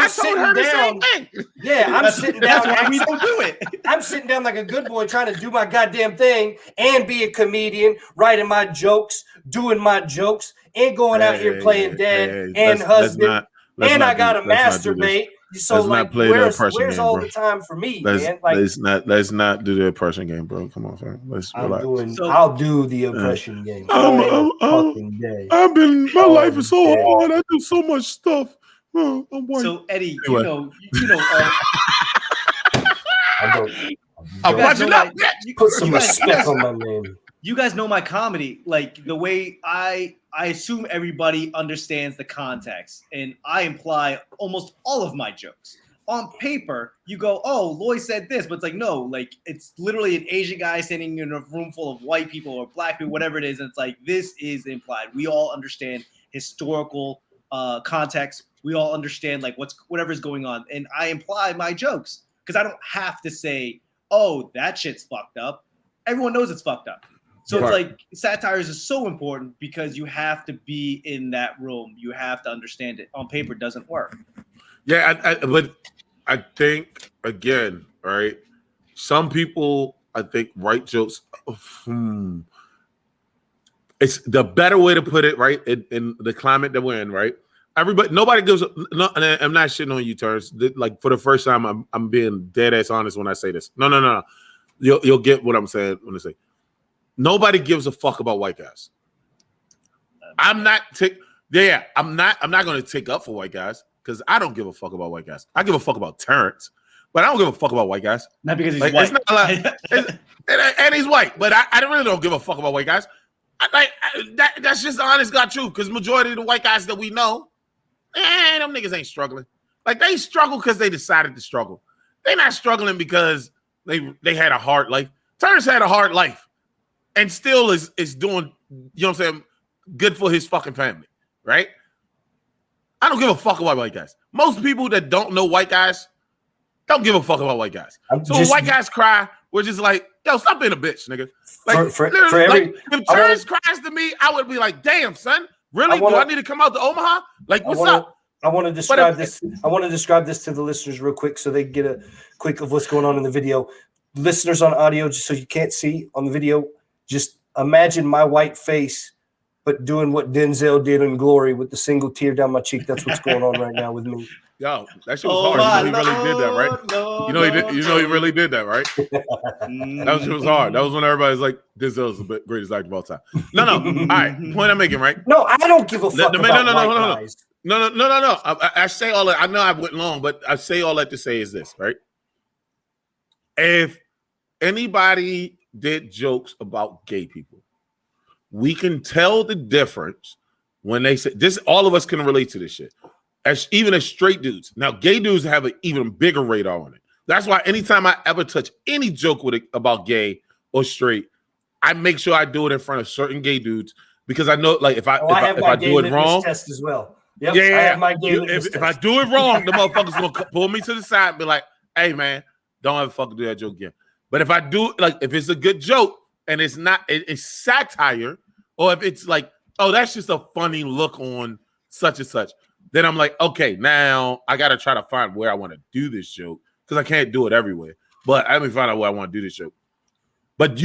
told her the same thing. Yeah, I'm sitting down. That's why we don't do it. I'm sitting down like a good boy trying to do my goddamn thing and be a comedian, writing my jokes, doing my jokes, and going out here playing dad and husband. And I got to masturbate. So like, where's all the time for me, man? Like, let's not do the oppression game, bro. Come on, fam. Let's relax. I'll do the oppression game. My life is so hard. I do so much stuff. I'm white. So Eddie, anyway. you know, put some respect on my name. You guys know my comedy, like the way I assume everybody understands the context, and I imply almost all of my jokes. On paper, you go, oh, Loy said this, but it's like, no, like it's literally an Asian guy standing in a room full of white people or black people, whatever it is, and it's like, this is implied. We all understand historical context. We all understand like whatever's going on, and I imply my jokes because I don't have to say, oh, that shit's fucked up. Everyone knows it's fucked up. So it's like satire is so important because you have to be in that room. You have to understand it. On paper, it doesn't work. Yeah, but I think again, right? Some people, I think, write jokes. It's the better way to put it, right? In the climate that we're in, right? Nobody gives. No, I'm not shitting on you, Terrance. Like for the first time, I'm being dead ass honest when I say this. No. You'll get what I'm saying when I say. Nobody gives a fuck about white guys. I'm not going to take up for white guys because I don't give a fuck about white guys. I give a fuck about Terrance, but I don't give a fuck about white guys. Not because he's white. And he's white, but I really don't give a fuck about white guys. That's just the honest God truth because majority of the white guys that we know, them niggas ain't struggling. Like they struggle because they decided to struggle. They're not struggling because they had a hard life. Terrance had a hard life. And still is doing, you know what I'm saying, good for his fucking family, right? I don't give a fuck about white guys. Most people that don't know white guys don't give a fuck about white guys. When white guys cry, we're just like, yo, stop being a bitch, nigga. Like, if Terrance cries to me, I would be like, damn, son, really? Do I need to come out to Omaha? Like, what's up? I want to describe this. I want to describe this to the listeners real quick so they get a quick of what's going on in the video. Listeners on audio, just so you can't see on the video, just imagine my white face, but doing what Denzel did in Glory with the single tear down my cheek. That's what's going on right now with me. Yo, that shit was Oh hard. my You know he really did that, right? Lord, You know he did. Lord, You know he really did that, right? That shit was hard. That was when everybody's like, "Denzel is the greatest actor of all time." No. All right. Point I'm making, right? No, I don't give a fuck about white guys. No. I say all that. I know I went long, but I say all that to say is this, right? If anybody did jokes about gay people, we can tell the difference when they say this. All of us can relate to this shit. Even as straight dudes. Now, gay dudes have an even bigger radar on it. That's why anytime I ever touch any joke about gay or straight, I make sure I do it in front of certain gay dudes because I know, like, if I do it wrong, test as well. Yep, yeah. I have my gay if I do it wrong, the motherfucker's gonna pull me to the side and be like, "Hey, man, don't ever fucking do that joke again." But if I do, like, if it's a good joke and it's not, it's satire, or if it's like, "Oh, that's just a funny look on such and such," then I'm like, okay, now I got to try to find where I want to do this joke because I can't do it everywhere. But let me find out where I want to do this joke. But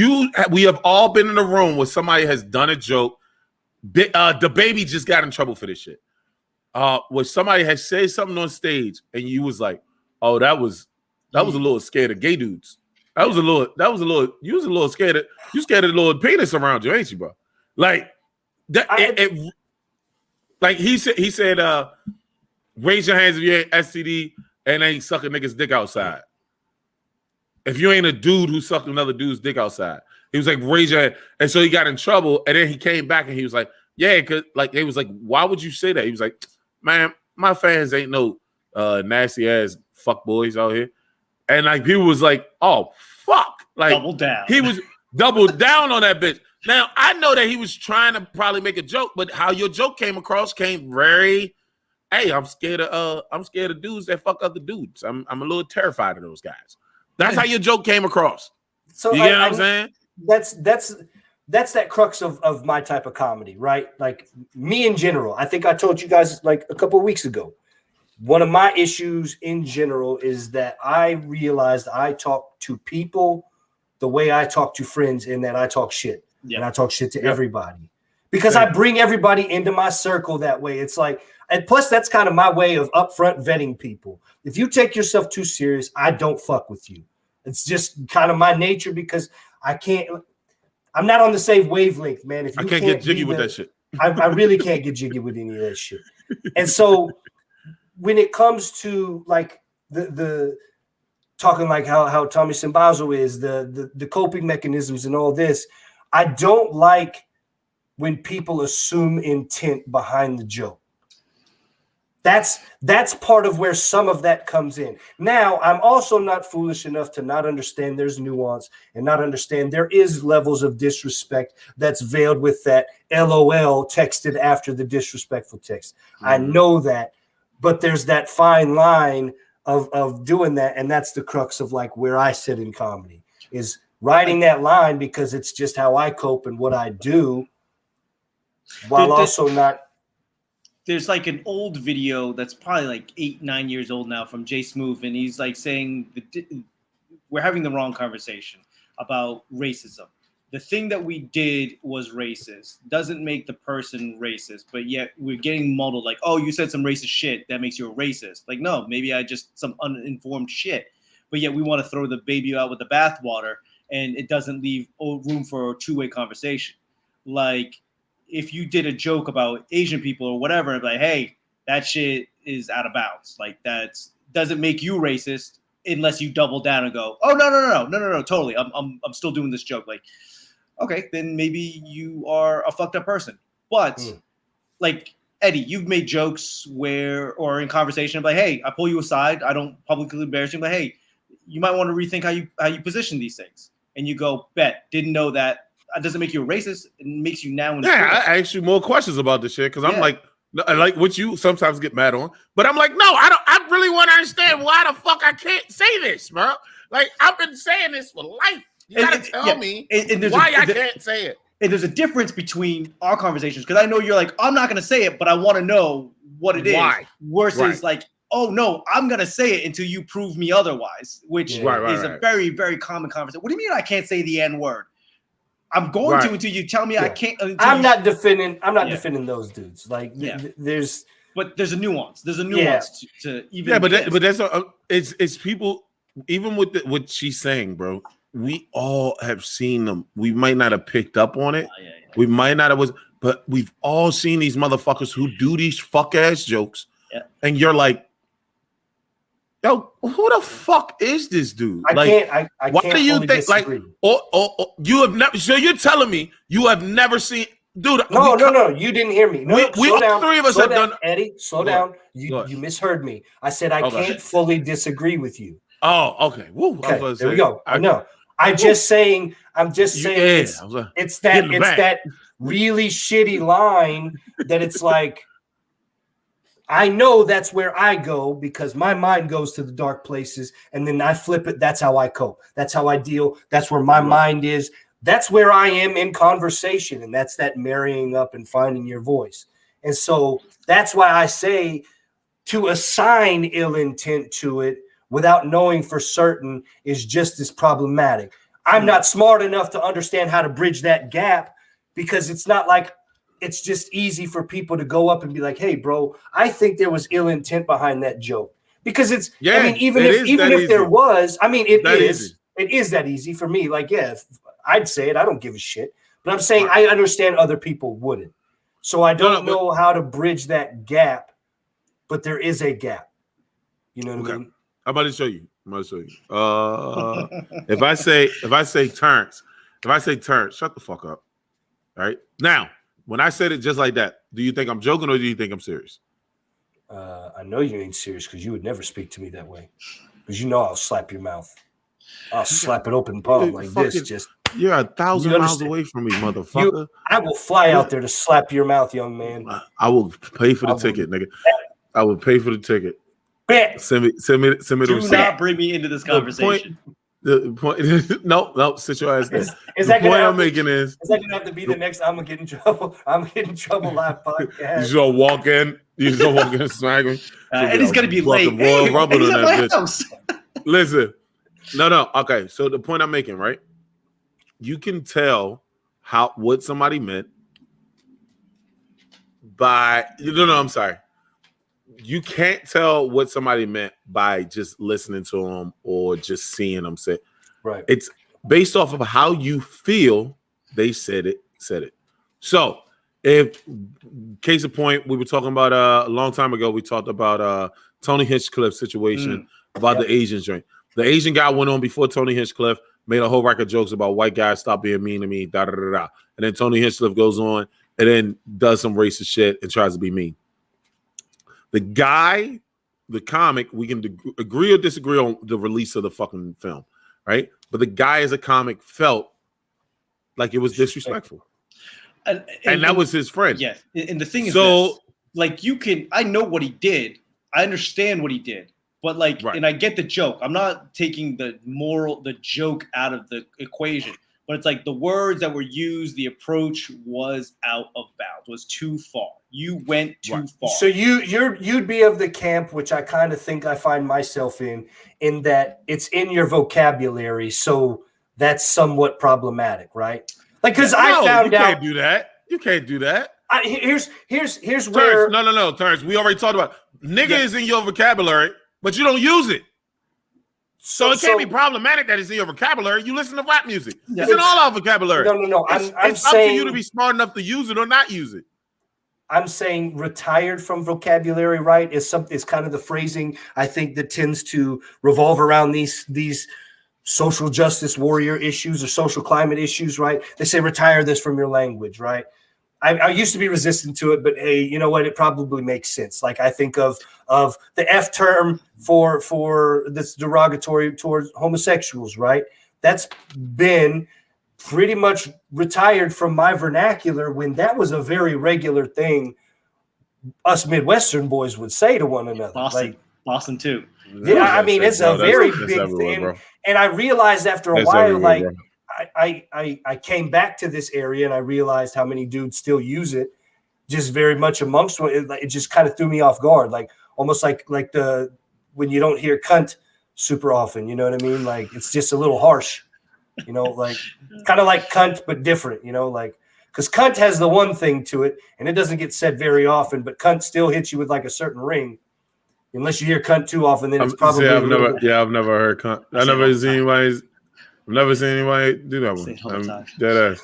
we have all been in a room where somebody has done a joke. The baby just got in trouble for this shit. Where somebody has said something on stage and you was like, oh, that was a little scared of gay dudes. You was a little scared of, you scared of the little penis around you, ain't you, bro? Like that. Like he said, raise your hands if you ain't STD and ain't sucking niggas' dick outside. If you ain't a dude who sucked another dude's dick outside, he was like, raise your hand. And so he got in trouble. And then he came back and he was like, yeah, because like they was like, why would you say that? He was like, man, my fans ain't no nasty ass fuck boys out here. And like people was like, oh fuck, like double down. He was doubled down on that bitch. Now, I know that he was trying to probably make a joke, but how your joke came across came very, hey, I'm scared of dudes that fuck other dudes. I'm a little terrified of those guys. That's how your joke came across. So you get what I'm saying? That's that crux of my type of comedy, right? Like me in general. I think I told you guys like a couple of weeks ago. One of my issues in general is that I realized I talk to people the way I talk to friends in that I talk shit. Yep. And I talk shit to everybody because I bring everybody into my circle that way. It's like, and plus that's kind of my way of upfront vetting people. If you take yourself too serious, I don't fuck with you. It's just kind of my nature because I'm not on the same wavelength, man. If you I can't get jiggy with that shit. I really can't get jiggy with any of that shit. And so when it comes to like the talking like how Tommy Simbazo is, the coping mechanisms and all this, I don't like when people assume intent behind the joke. That's part of where some of that comes in. Now, I'm also not foolish enough to not understand there's nuance and not understand there is levels of disrespect that's veiled with that LOL texted after the disrespectful text. Mm-hmm. I know that, but there's that fine line of doing that, and that's the crux of like where I sit in comedy is riding that line because it's just how I cope and what I do, while also not. There's like an old video that's probably like 8-9 years old now from Jay Smooth, and he's like saying we're having the wrong conversation about racism. The thing that we did was racist. Doesn't make the person racist, but yet we're getting muddled like, oh, you said some racist shit, that makes you a racist. Like, no, maybe I just some uninformed shit. But yet we want to throw the baby out with the bathwater, and it doesn't leave room for a two-way conversation. Like, if you did a joke about Asian people or whatever, like, hey, that shit is out of bounds. Like, that doesn't make you racist unless you double down and go, oh, no, totally. I'm still doing this joke. Like, okay, then maybe you are a fucked up person. But like, Eddie, you've made jokes or in conversation, like, hey, I pull you aside. I don't publicly embarrass you, but hey, you might want to rethink how you position these things. And you go, bet, didn't know that. Doesn't make you a racist. It makes you now. Yeah, I ask you more questions about this shit because I'm like what you sometimes get mad on, but I'm like, no, I don't. I really want to understand why the fuck I can't say this, bro. Like I've been saying this for life. You gotta tell me why I can't say it. And there's a difference between our conversations because I know you're like, I'm not gonna say it, but I want to know what it is. Versus like, oh no, I'm gonna say it until you prove me otherwise, which is a very, very common conversation. What do you mean I can't say the N-word? I'm going to until you tell me I can't. I'm not defending those dudes. Like there's But there's a nuance. There's a nuance to even. Yeah, but that's it's people. Even with what she's saying, bro. We all have seen them. We might not have picked up on it. We might not have but we've all seen these motherfuckers who do these fuck ass jokes. Yeah. And you're like, yo, who the fuck is this dude? I can't. Why do you think disagree. you have never? So you're telling me you have never seen, dude? No. You didn't hear me. No, we all down, three of us have done. Eddie, slow down. You misheard me. I said I can't fully disagree with you. Oh, okay. Woo, okay. There we go. I know. I'm just saying. It's that really shitty line that it's like. I know that's where I go because my mind goes to the dark places and then I flip it. That's how I cope. That's how I deal. That's where my mind is. That's where I am in conversation. And that's that marrying up and finding your voice. And so that's why I say to assign ill intent to it without knowing for certain is just as problematic. I'm not smart enough to understand how to bridge that gap because it's not like it's just easy for people to go up and be like, hey, bro, I think there was ill intent behind that joke. Because it's, even if there was, it is that easy for me. Like, I'd say it. I don't give a shit. But I'm saying I understand other people wouldn't. So I don't know how to bridge that gap, but there is a gap. You know what I mean? I'm about to show you. If I say Terrance, shut the fuck up. All right. Now, when I said it just like that, do you think I'm joking or do you think I'm serious? I know you ain't serious because you would never speak to me that way. Because you know I'll slap your mouth. I'll slap it open palm like this. You're 1,000 miles away from me, motherfucker. I will fly out there to slap your mouth, young man. I will pay for the ticket, nigga. I will pay for the ticket. Bet. Send me the Do receipt. not bring me into this conversation. The point, no, sit your ass down. Is the point I'm making is that gonna have to be the next I'm gonna get in trouble? I'm getting in trouble live podcast. You just gonna walk in, and smack me. And he's gonna be late. Royal Rumble He's on at that my bitch. house. Listen, no. Okay, so the point I'm making, right? You can tell what somebody meant by I'm sorry. You can't tell what somebody meant by just listening to them or just seeing them say. Right. It's based off of how you feel. They said it. So, if case in point, we were talking about a long time ago. We talked about Tony Hinchcliffe's situation about the Asian joint. The Asian guy went on before Tony Hinchcliffe, made a whole rack of jokes about white guys stop being mean to me. Da da da da. And then Tony Hinchcliffe goes on and then does some racist shit and tries to be mean. The guy, the comic, we can agree or disagree on the release of the fucking film, right? But the guy as a comic felt like it was disrespectful. And that was his friend. Yes. And the thing is this, like I know what he did. I understand what he did. But and I get the joke. I'm not taking the joke out of the equation. But it's like the words that were used, the approach was out of bounds, was too far. You went too far. So you'd be of the camp, which I kind of think I find myself in that it's in your vocabulary. So that's somewhat problematic, right? Like, because I found out. You can't do that. Here's Terrance, where. No, Terrance. We already talked about nigga is in your vocabulary, but you don't use it. So it can't be problematic that it's in your vocabulary. You listen to rap music. It's in all our vocabulary. No. It's up to you to be smart enough to use it or not use it. I'm saying retired from vocabulary, right? Is kind of the phrasing I think that tends to revolve around these social justice warrior issues or social climate issues, right? They say retire this from your language, right? I used to be resistant to it, but hey, you know what? It probably makes sense. Like I think of the F term for this derogatory towards homosexuals, right? That's been pretty much retired from my vernacular when that was a very regular thing us Midwestern boys would say to one another. Boston too. Yeah, it's a very big thing. Bro. And I realized after a while, like I came back to this area and I realized how many dudes still use it just very much amongst it. It just kind of threw me off guard. Like almost like when you don't hear cunt super often, you know what I mean? Like it's just a little harsh, like kind of like cunt, but different, like Because cunt has the one thing to it, and it doesn't get said very often, but cunt still hits you with like a certain ring. Unless you hear cunt too often, then it's probably. I've never heard cunt. I've never seen anybody do that one. Say it all the time. Dead ass.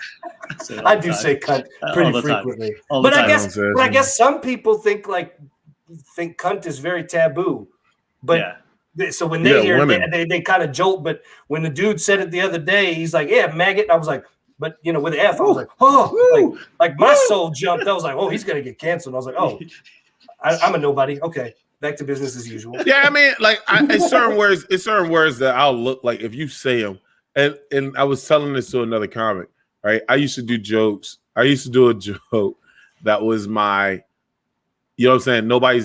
I do say cunt pretty frequently, but I guess some people think cunt is very taboo. But so when they hear it, they kind of jolt. But when the dude said it the other day, he's like, "Yeah, maggot." I was like, but with an F, I was like, "Oh," like my soul jumped. I was like, "Oh, he's gonna get canceled." I was like, "Oh, I'm a nobody." Okay. Back to business as usual. Yeah, I mean, like it's certain words that I'll look like if you say them. And I was telling this to another comic, right? I used to do jokes. I used to do a joke that was my, you know what I'm saying? Nobody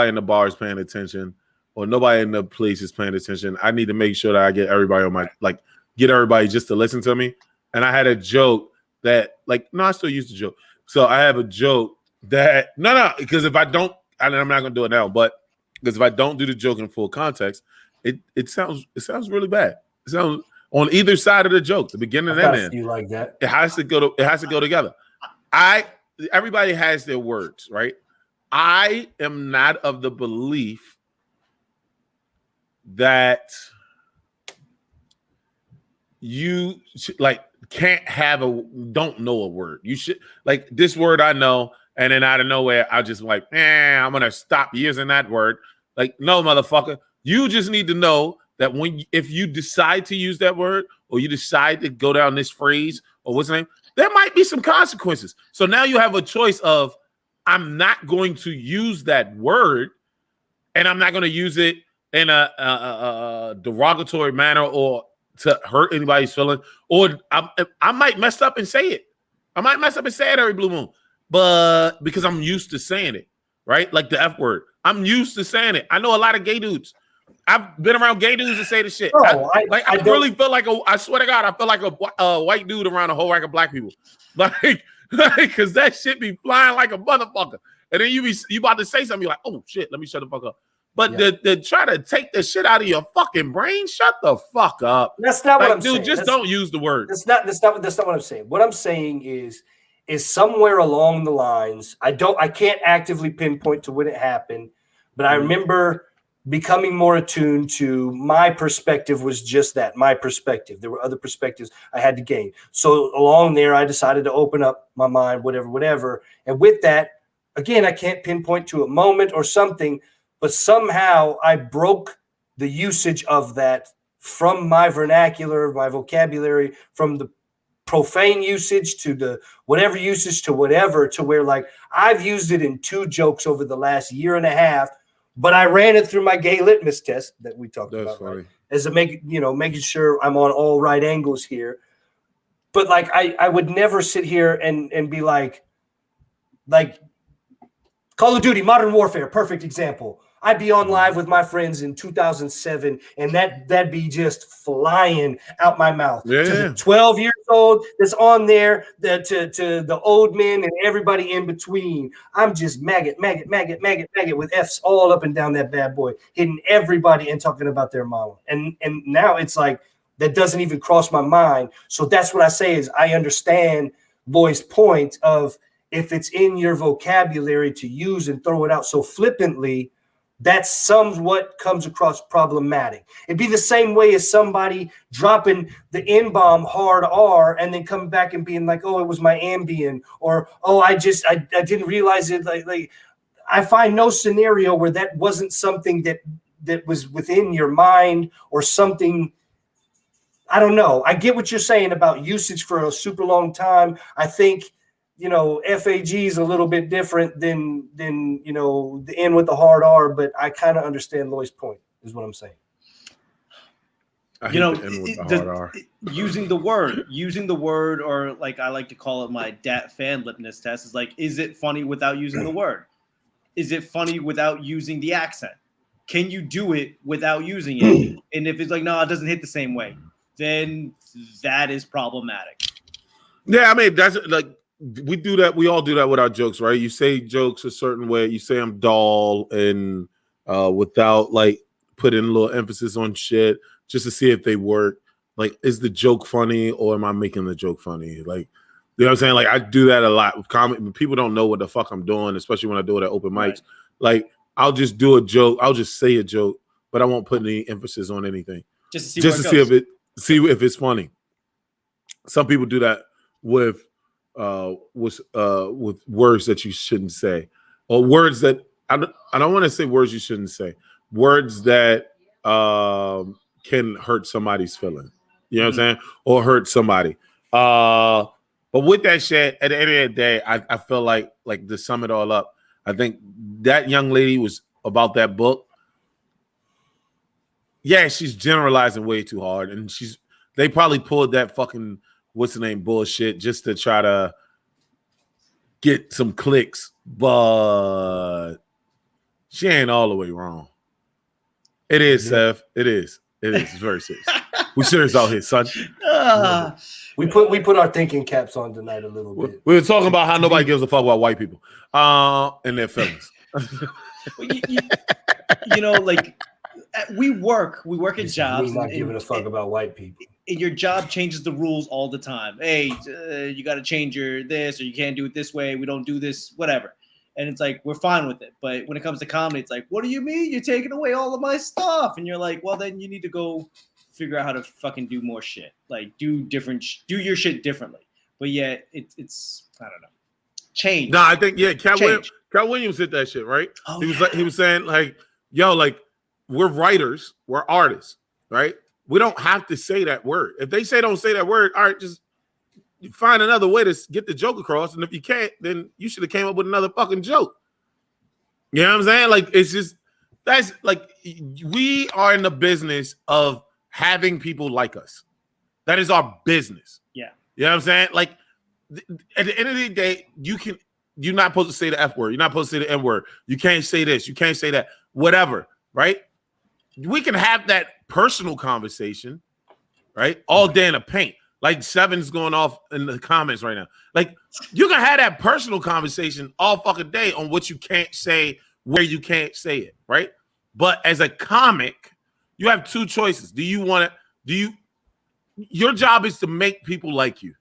in the bar is paying attention, or nobody in the place is paying attention. I need to make sure that I get everybody on my get everybody just to listen to me. And I had a joke that I still used to joke. So I have a joke that because if I don't. And I'm not gonna do it now, but because if I don't do the joke in full context, it sounds really bad. It sounds on either side of the joke, the beginning and end. You like that? It has to go together. Everybody has their words, right? I am not of the belief that you don't know a word. You should this word I know. And then out of nowhere, I just I'm going to stop using that word. No, motherfucker. You just need to know that if you decide to use that word or you decide to go down this phrase or what's the name, there might be some consequences. So now you have a choice of I'm not going to use that word and I'm not going to use it in a derogatory manner or to hurt anybody's feeling. Or I might mess up and say it. I might mess up and say it every blue moon. But because I'm used to saying it, right? Like the F word. I'm used to saying it. I know a lot of gay dudes. I've been around gay dudes that say the shit. I really feel like I swear to God, I feel like a white dude around a whole rack of black people. Because that shit be flying like a motherfucker. And then you about to say something, you're like, oh shit, let me shut the fuck up. But to try to take the shit out of your fucking brain, shut the fuck up. That's not what I'm saying. Dude, just don't use the word. That's not what I'm saying. What I'm saying is somewhere along the lines, I can't actively pinpoint to when it happened, but I remember becoming more attuned to my perspective was just that, my perspective. There were other perspectives I had to gain. So along there, I decided to open up my mind, whatever. And with that, again, I can't pinpoint to a moment or something, but somehow I broke the usage of that from my vernacular, my vocabulary, from the profane usage to the whatever usage to whatever, to where I've used it in 2 jokes over the last year and a half, but I ran it through my gay litmus test that we talked about, right? As a making sure I'm on all right angles here. But I would never sit here and be like Call of Duty, Modern Warfare, perfect example. I'd be on live with my friends in 2007, and that'd be just flying out my mouth. Yeah. To the 12 years old that's on there, to the old men and everybody in between. I'm just maggot with F's all up and down that bad boy, hitting everybody and talking about their mama. And now it's like that doesn't even cross my mind. So that's what I say is I understand Loy's point of if it's in your vocabulary to use and throw it out so flippantly, that's somewhat comes across problematic. It'd be the same way as somebody dropping the N-bomb hard R and then coming back and being like, oh, it was my Ambien, or, oh, I didn't realize it. Like I find no scenario where that wasn't something that was within your mind or something. I don't know. I get what you're saying about usage for a super long time. I think, FAG is a little bit different than the N with the hard R, but I kind of understand Loy's point, is what I'm saying. Using the word, or like I like to call it my fan lipness test, is like, is it funny without using the word? Is it funny without using the accent? Can you do it without using it? And if it's like, no, it doesn't hit the same way, then that is problematic. Yeah, I mean, that's like, we do that. We all do that with our jokes, right? You say jokes a certain way. You say I'm dull and without putting a little emphasis on shit just to see if they work. Like, is the joke funny or am I making the joke funny? Like, You know what I'm saying? Like I do that a lot with comedy. People don't know what the fuck I'm doing, especially when I do it at open mics. Right. Like I'll just do a joke. I'll just say a joke, but I won't put any emphasis on anything. Just to see if it's funny. Some people do that with words that you shouldn't say, or words that I don't want to say words you shouldn't say. Words that can hurt somebody's feeling. You know what I'm saying? Or hurt somebody. But with that shit, at the end of the day, I feel like to sum it all up, I think that young lady was about that book. Yeah, she's generalizing way too hard, and they probably pulled that fucking what's the name bullshit just to try to get some clicks, but she ain't all the way wrong. It is, Seth. It is. It's very serious. We serious out here, son. We put our thinking caps on tonight a little bit. We were talking about how nobody gives a fuck about white people and their feelings. You know, like we work at jobs. Not giving a fuck about white people. And your job changes the rules all the time. Hey, you got to change your this, or you can't do it this way. We don't do this, whatever. And it's like, we're fine with it. But when it comes to comedy, it's like, what do you mean? You're taking away all of my stuff. And you're like, well, then you need to go figure out how to fucking do more shit. Like do your shit differently. But yeah, it's I don't know. Change. No, I think Cat Williams did that shit, right? Oh, He was saying like, yo, like we're writers, we're artists, right? We don't have to say that word. If they say don't say that word, all right, just find another way to get the joke across. And if you can't, then you should have came up with another fucking joke. You know what I'm saying? Like it's just that's like we are in the business of having people like us. That is our business. Yeah. You know what I'm saying? Like at the end of the day, you're not supposed to say the F word. You're not supposed to say the N word. You can't say this. You can't say that. Whatever, right? We can have that personal conversation, right? All day in the paint. Like Seven's going off in the comments right now. Like you can have that personal conversation all fucking day on what you can't say, where you can't say it, right? But as a comic, you have two choices. Your job is to make people like you,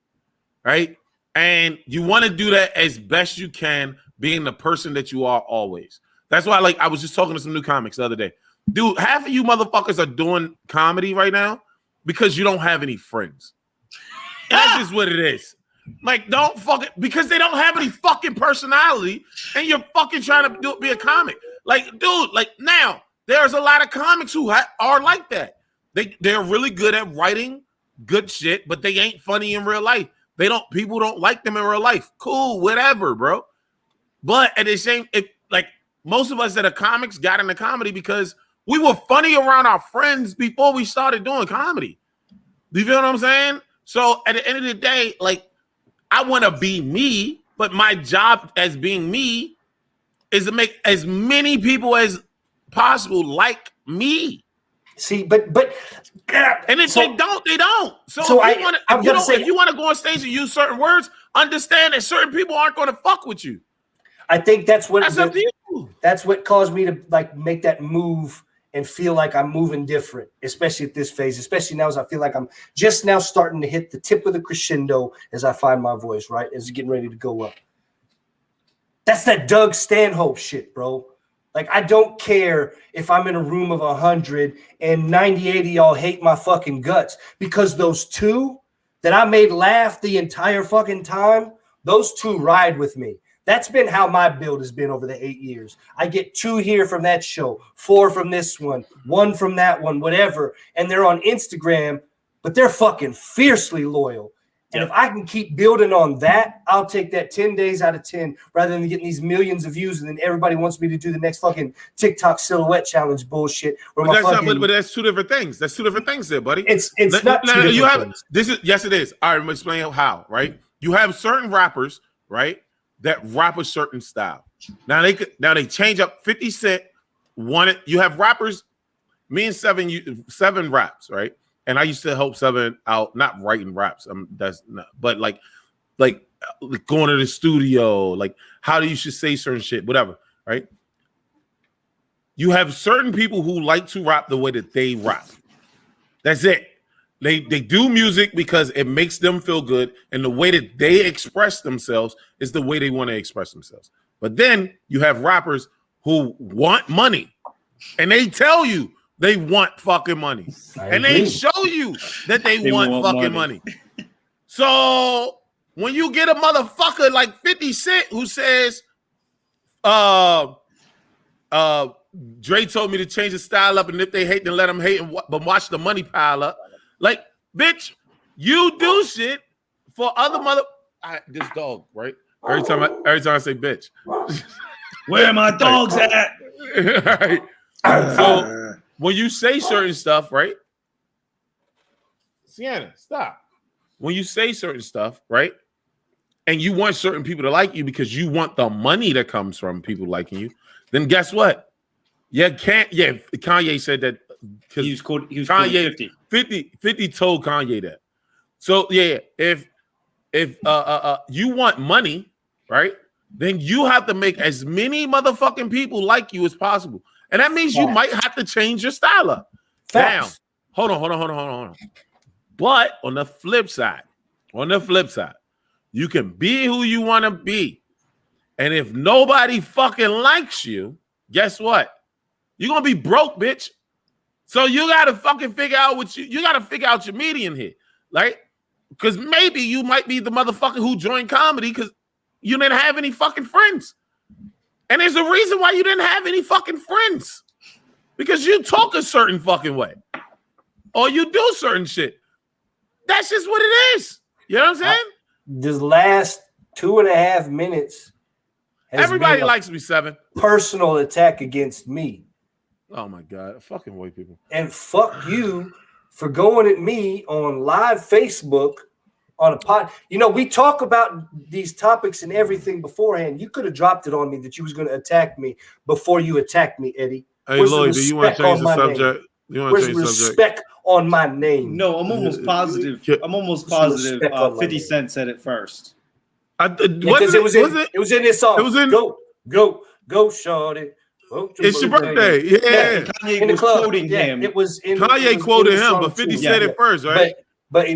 right? And you want to do that as best you can, being the person that you are always. That's why, like, I was just talking to some new comics the other day. Dude, half of you motherfuckers are doing comedy right now because you don't have any friends. That's just what it is. Like, don't fucking, because they don't have any fucking personality and you're fucking trying to be a comic. Like, dude, like now, there's a lot of comics who are like that. They're really good at writing good shit, but they ain't funny in real life. People don't like them in real life. Cool, whatever, bro. But at the same, like most of us that are comics got into comedy because we were funny around our friends before we started doing comedy. Do you feel what I'm saying? So at the end of the day, like I want to be me, but my job as being me is to make as many people as possible like me. See, but and if they don't. So if you want to go on stage and use certain words, understand that certain people aren't going to fuck with you. I think that's up to you. That's what caused me to like make that move and feel like I'm moving different, especially at this phase, especially now as I feel like I'm just now starting to hit the tip of the crescendo as I find my voice, right? As getting ready to go up. That's that Doug Stanhope shit, bro. Like, I don't care if I'm in a room of 100 and 98 of y'all hate my fucking guts, because those two that I made laugh the entire fucking time, those two ride with me. That's been how my build has been over the 8 years. I get 2 here from that show, 4 from this one, 1 from that one, whatever. And they're on Instagram, but they're fucking fiercely loyal. And if I can keep building on that, I'll take that 10 days out of 10 rather than getting these millions of views and then everybody wants me to do the next fucking TikTok silhouette challenge bullshit. But that's two different things. That's two different things there, buddy. It's not two different things. Yes, it is. All right, I'm gonna explain how, right? You have certain rappers, right, that rap a certain style. Now they change up 50 Cent. You have rappers, me and Seven raps, right? And I used to help Seven out, not writing raps. That's not, but like going to the studio, like how you should say certain shit, whatever, right? You have certain people who like to rap the way that they rap. That's it. They do music because it makes them feel good, and the way that they express themselves is the way they want to express themselves. But then you have rappers who want money, and they tell you they want fucking money, and they show you that they want fucking money. So when you get a motherfucker like 50 Cent who says, Dre told me to change the style up, and if they hate, then let them hate, but watch the money pile up. Like, bitch, you do shit for other this dog, right? Every time I say bitch. Where are my dogs at? Right. So when you say certain stuff, right? Sienna, stop. When you say certain stuff, right? And you want certain people to like you because you want the money that comes from people liking you, then guess what? Kanye said that because he was Kanye 50 told Kanye that. So yeah, if you want money, right? Then you have to make as many motherfucking people like you as possible. And that means you might have to change your style up. Now, hold on. But on the flip side, you can be who you want to be. And if nobody fucking likes you, guess what? You're going to be broke, bitch. So you got to fucking figure out you got to figure out your median here. Like, because maybe you might be the motherfucker who joined comedy because you didn't have any fucking friends. And there's a reason why you didn't have any fucking friends. Because you talk a certain fucking way. Or you do certain shit. That's just what it is. You know what I'm saying? This last 2.5 minutes. Everybody likes me, 7. Personal attack against me. Oh my God. Fucking white people. And fuck you for going at me on live Facebook on a pod. You know, we talk about these topics and everything beforehand. You could have dropped it on me that you was going to attack me before you attacked me, Eddie. Hey, Lloyd, do you want to change the subject? Where's respect on my name? No, I'm almost positive. 50 Cent said it first. Because it was in his song. It was in Go, shorty. It's your birthday. Yeah. Kanye was quoting him. It was in Kanye quoted him, but 50 said it first, right? But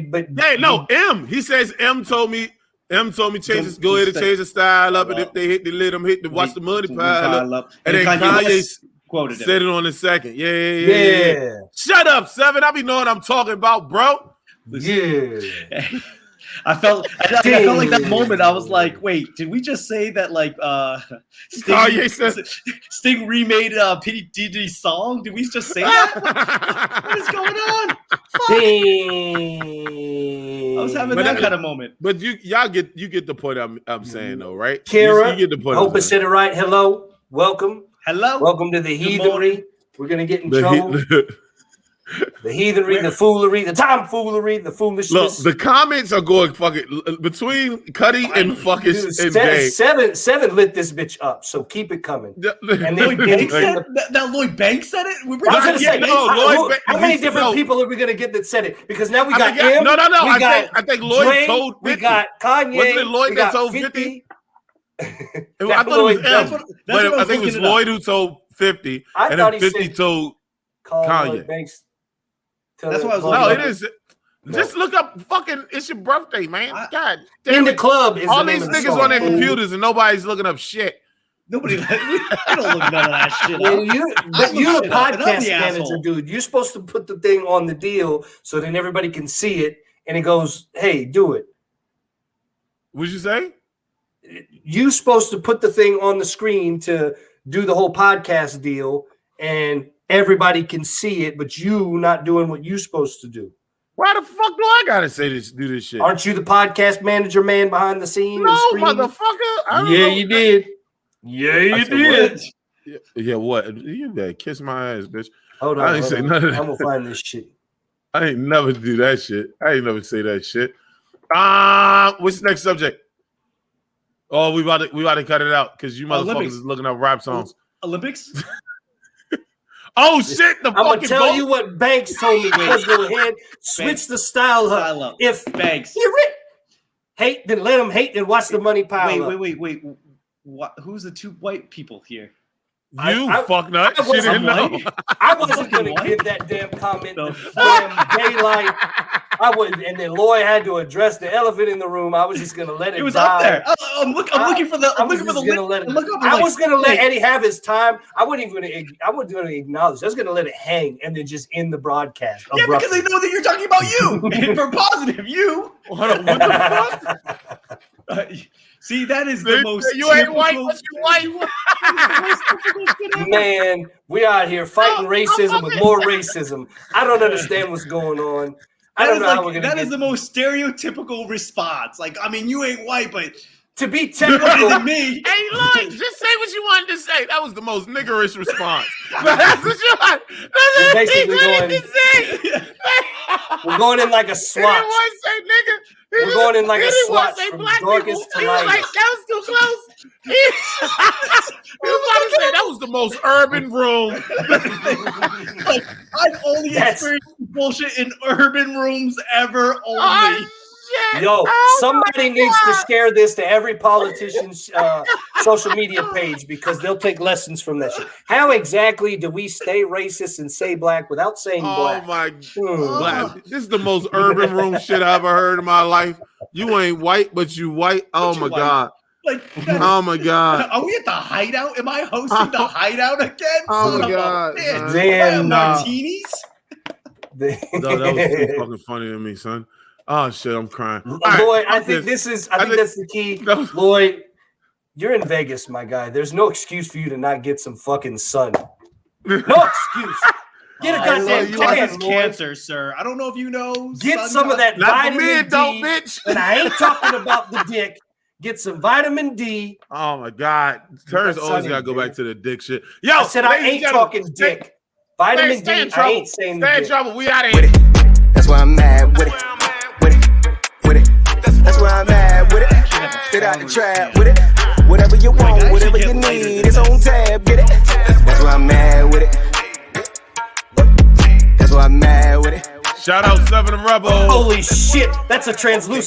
M. He says M told me change this, go ahead and change the style up, and if they hit, they let them hit, watch the money pile up. And then Kanye quoted said it on the second. Yeah. Shut up, 7. I be knowing I'm talking about, bro. Yeah. I felt like that moment. I was like, wait, did we just say that like Sting remade P. Diddy's song? Did we just say that? What is going on? I was having that kind of moment. But you get the point I'm saying though, right? Kara, you get the point. I hope I said it right. Hello, welcome to the heathenry. We're gonna get in trouble. The heathenry, the foolery, the tomfoolery, the foolishness. Look, the comments are going fucking between Cuddy and fucking seven lit this bitch up, so keep it coming. And then Lloyd Banks said it. How many different people are we gonna get that said it? Because now we got him. No. I think Lloyd Dre, told 50. We got Kanye. Wasn't it Lloyd that told 50? I thought it was M, but I think it was Lloyd who told 50, and then 50 told Kanye. Banks. That's why I was no, it is. Just look up fucking. It's your birthday, man. God damn in the club. Is all these niggas on their computers and nobody's looking up shit. Nobody. We don't look none of that shit. You're a podcast manager, dude. You're supposed to put the thing on the deal so then everybody can see it, and it goes, "Hey, do it." What'd you say? You're supposed to put the thing on the screen to do the whole podcast deal, and everybody can see it, but you not doing what you're supposed to do. Why the fuck do I gotta do this shit? Aren't you the podcast manager man behind the scene? No, motherfucker. You did. Yeah, you did. Yeah, what? You better kiss my ass, bitch. Hold on. I ain't say none of that. I'm gonna find this shit. I ain't never do that shit. I ain't never say that shit. What's the next subject? Oh, we about to cut it out because you motherfuckers is looking up rap songs. Olympics? Oh shit! I'm gonna tell you what Banks told me. Go ahead, switch the style up. If Banks hate, then let them hate, then watch the money pile up. Wait. What? Who's the two white people here? fuck nut. I She didn't know. I wasn't going to give that damn comment the damn daylight. I would, and then Loy had to address the elephant in the room. I was just going to let it was die. up there. I'm looking for the. I was going to let Eddie have his time. I wasn't going to acknowledge. I was going to let it hang and then just end the broadcast. Yeah, because they know that you're talking about you. For positive, you. Hold on, what the fuck? See, that is the most. You ain't white, but you white. Man, we out here fighting racism with more racism. I don't understand what's going on. I don't know how we're gonna That is the most stereotypical response. Like, I mean, you ain't white, but to be technical than me. Hey, look, just say what you wanted to say. That was the most niggerish response. That's what you want. We're basically going. We're going in like a swatch. He didn't want to say nigga. We're going in like a swatch say from black darkest people. to He was like, lightest. that was too close. He was about to say that was the most urban room. Like, I've only experienced bullshit in urban rooms ever. Only. Yo, somebody needs to share this to every politician's social media page because they'll take lessons from that shit. How exactly do we stay racist and say black without saying black? Oh my God. This is the most urban room shit I ever heard in my life. You ain't white, but you white. Oh my God. Like, oh my God. Are we at the hideout? Am I hosting the hideout again? Oh my God. Then, martinis? No, that was too fucking funny to me, son. Oh shit, I'm crying. Lloyd, I think that's the key. Lloyd, you're in Vegas, my guy. There's no excuse for you to not get some fucking sun. No excuse. Get a goddamn tan, cancer, sir. I don't know if you know. Get some of that vitamin D, bitch. And I ain't talking about the dick. Get some vitamin D. Oh my God, Terrance always gotta go back to the dick shit. Yo, I said I ain't talking dick. Vitamin D. I ain't saying the dick. Stay in trouble. We out of here. That's why I'm mad with it. That's why I'm mad with it. Straight out the trap with it. Whatever you want, whatever you need, it's on tab. Get it? That's why I'm mad with it. That's why I'm mad with it. Shout out 7 Rebel. Holy shit, that's a translucent.